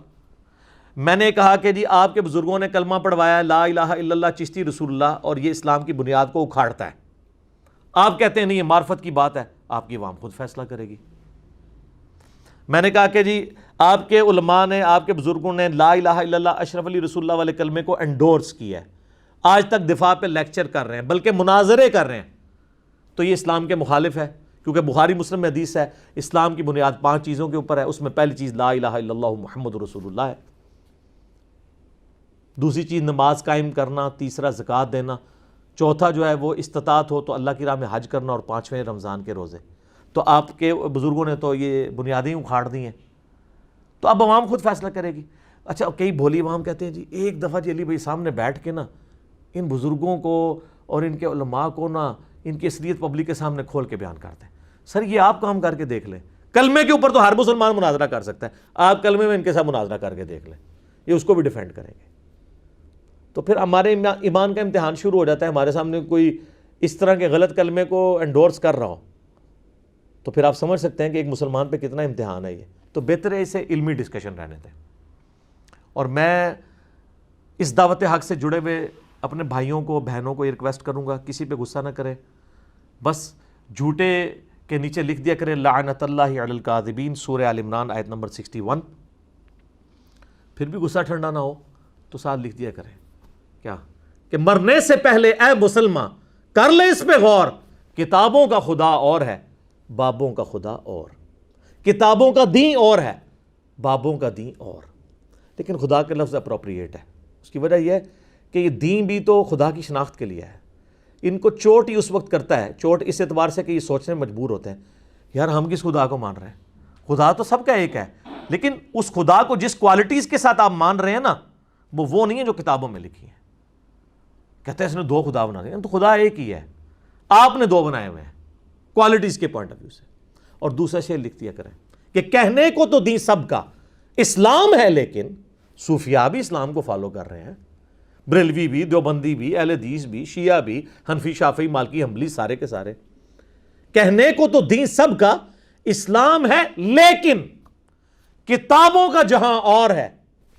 [SPEAKER 1] میں نے کہا کہ جی آپ کے بزرگوں نے کلمہ پڑھوایا لا الہ الا اللہ چشتی رسول اللہ، اور یہ اسلام کی بنیاد کو اکھاڑتا ہے. آپ کہتے ہیں نہیں یہ معرفت کی بات ہے، آپ کی عوام خود فیصلہ کرے گی. میں نے کہا کہ جی آپ کے علماء نے، آپ کے بزرگوں نے لا الہ الا اللہ اشرف علی رسول اللہ والے کلمے کو انڈورس کیا ہے، آج تک دفاع پہ لیکچر کر رہے ہیں، بلکہ مناظرے کر رہے ہیں، تو یہ اسلام کے مخالف ہے. کیونکہ بخاری مسلم میں حدیث ہے اسلام کی بنیاد 5 چیزوں کے اوپر ہے، اس میں پہلی چیز لا الہ الا اللہ محمد رسول اللہ ہے. دوسری چیز نماز قائم کرنا، تیسرا زکوٰۃ دینا، چوتھا جو ہے وہ استطاعت ہو تو اللہ کی راہ میں حج کرنا، اور 5ویں رمضان کے روزے. تو آپ کے بزرگوں نے تو یہ بنیادیں اکھاڑ دی ہیں. تو اب عوام خود فیصلہ کرے گی. اچھا کئی بھولی عوام کہتے ہیں جی ایک دفعہ جی علی بھائی سامنے بیٹھ کے نا ان بزرگوں کو اور ان کے علماء کو نا ان کی اصلیت پبلک کے سامنے کھول کے بیان کرتے ہیں. سر یہ آپ کام کر کے دیکھ لیں، کلمے کے اوپر تو ہر مسلمان مناظرہ کر سکتا ہے، آپ کلمے میں ان کے ساتھ مناظرہ کر کے دیکھ لیں، یہ اس کو بھی ڈیفینڈ کریں گے. تو پھر ہمارے ایمان کا امتحان شروع ہو جاتا ہے. ہمارے سامنے کوئی اس طرح کے غلط کلمے کو انڈورس کر رہا ہو تو پھر آپ سمجھ سکتے ہیں کہ ایک مسلمان پہ کتنا امتحان ہے یہ. تو بہتر ہے اسے علمی ڈسکشن رہنے دیں. اور میں اس دعوت حق سے جڑے ہوئے اپنے بھائیوں کو بہنوں کو یہ ریکویسٹ کروں گا، کسی پہ غصہ نہ کریں، بس جھوٹے کے نیچے لکھ دیا کریں لعنت اللہ علی الکاذبین، سورہ آل عمران آیت نمبر 61. پھر بھی غصہ ٹھنڈا نہ ہو تو ساتھ لکھ دیا کریں کیا کہ مرنے سے پہلے اے مسلمان کر لے اس پہ غور، کتابوں کا خدا اور ہے، بابوں کا خدا اور. کتابوں کا دین اور ہے، بابوں کا دین اور. لیکن خدا کا لفظ اپروپریٹ ہے. اس کی وجہ یہ ہے کہ یہ دین بھی تو خدا کی شناخت کے لیے ہے. ان کو چوٹ ہی اس وقت کرتا ہے، چوٹ اس اعتبار سے کہ یہ سوچنے میں مجبور ہوتے ہیں یار ہم کس خدا کو مان رہے ہیں. خدا تو سب کا ایک ہے، لیکن اس خدا کو جس کوالٹیز کے ساتھ آپ مان رہے ہیں نا وہ نہیں ہے جو کتابوں میں لکھی ہے. کہتے ہیں اس نے 2 خدا بنا دیے، تو خدا ایک ہی ہے، آپ نے 2 بنائے ہوئے ہیں کوالٹیز کے پوائنٹ آف ویو سے. اور دوسرا شعر لکھ دیا کریں کہ کہنے کو تو دین سب کا اسلام ہے، لیکن صوفیاء بھی اسلام کو فالو کر رہے ہیں، بریلوی بھی، دیوبندی بھی، اہل حدیث بھی، شیعہ بھی، حنفی، شافعی، مالکی، حنبلی، سارے کے سارے. کہنے کو تو دین سب کا اسلام ہے، لیکن کتابوں کا جہاں اور ہے،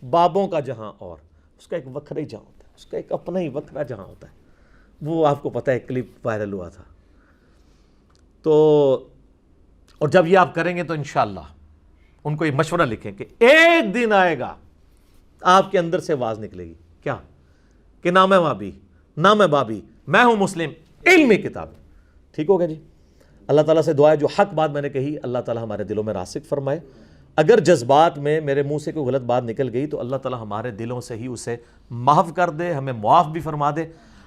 [SPEAKER 1] بابوں کا جہاں اور. اس کا ایک وکھرا ہی جہاں ہوتا ہے، اس کا ایک اپنا ہی وکھرا جہاں ہوتا ہے. وہ آپ کو پتہ ہے کلپ وائرل ہوا تھا. تو اور جب یہ آپ کریں گے تو انشاءاللہ ان کو یہ مشورہ لکھیں کہ ایک دن آئے گا آپ کے اندر سے آواز نکلے گی کیا کہ نہ میں وہابی نہ میں بابی، میں ہوں مسلم، علمی کتاب. ٹھیک ہوگا جی. اللہ تعالیٰ سے دعا ہے جو حق بات میں نے کہی اللہ تعالیٰ ہمارے دلوں میں راسخ فرمائے. اگر جذبات میں میرے منہ سے کوئی غلط بات نکل گئی تو اللہ تعالیٰ ہمارے دلوں سے ہی اسے محو کر دے، ہمیں معاف بھی فرما دے.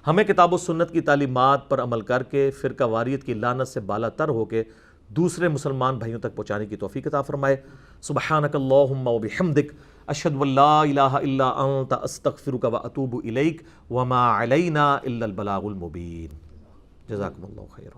[SPEAKER 1] ہمیں کتاب و سنت کی تعلیمات پر عمل کر کے فرقہ واریت کی لعنت سے بالا تر ہو کے دوسرے مسلمان بھائیوں تک پہنچانے کی توفیق عطا فرمائے. سبحانک اللہم و بحمدک اشہد ان لا الہ الا انت استغفرک و اتوب الیک وما علینا الا البلاغ المبین. جزاکم اللہ خیرا.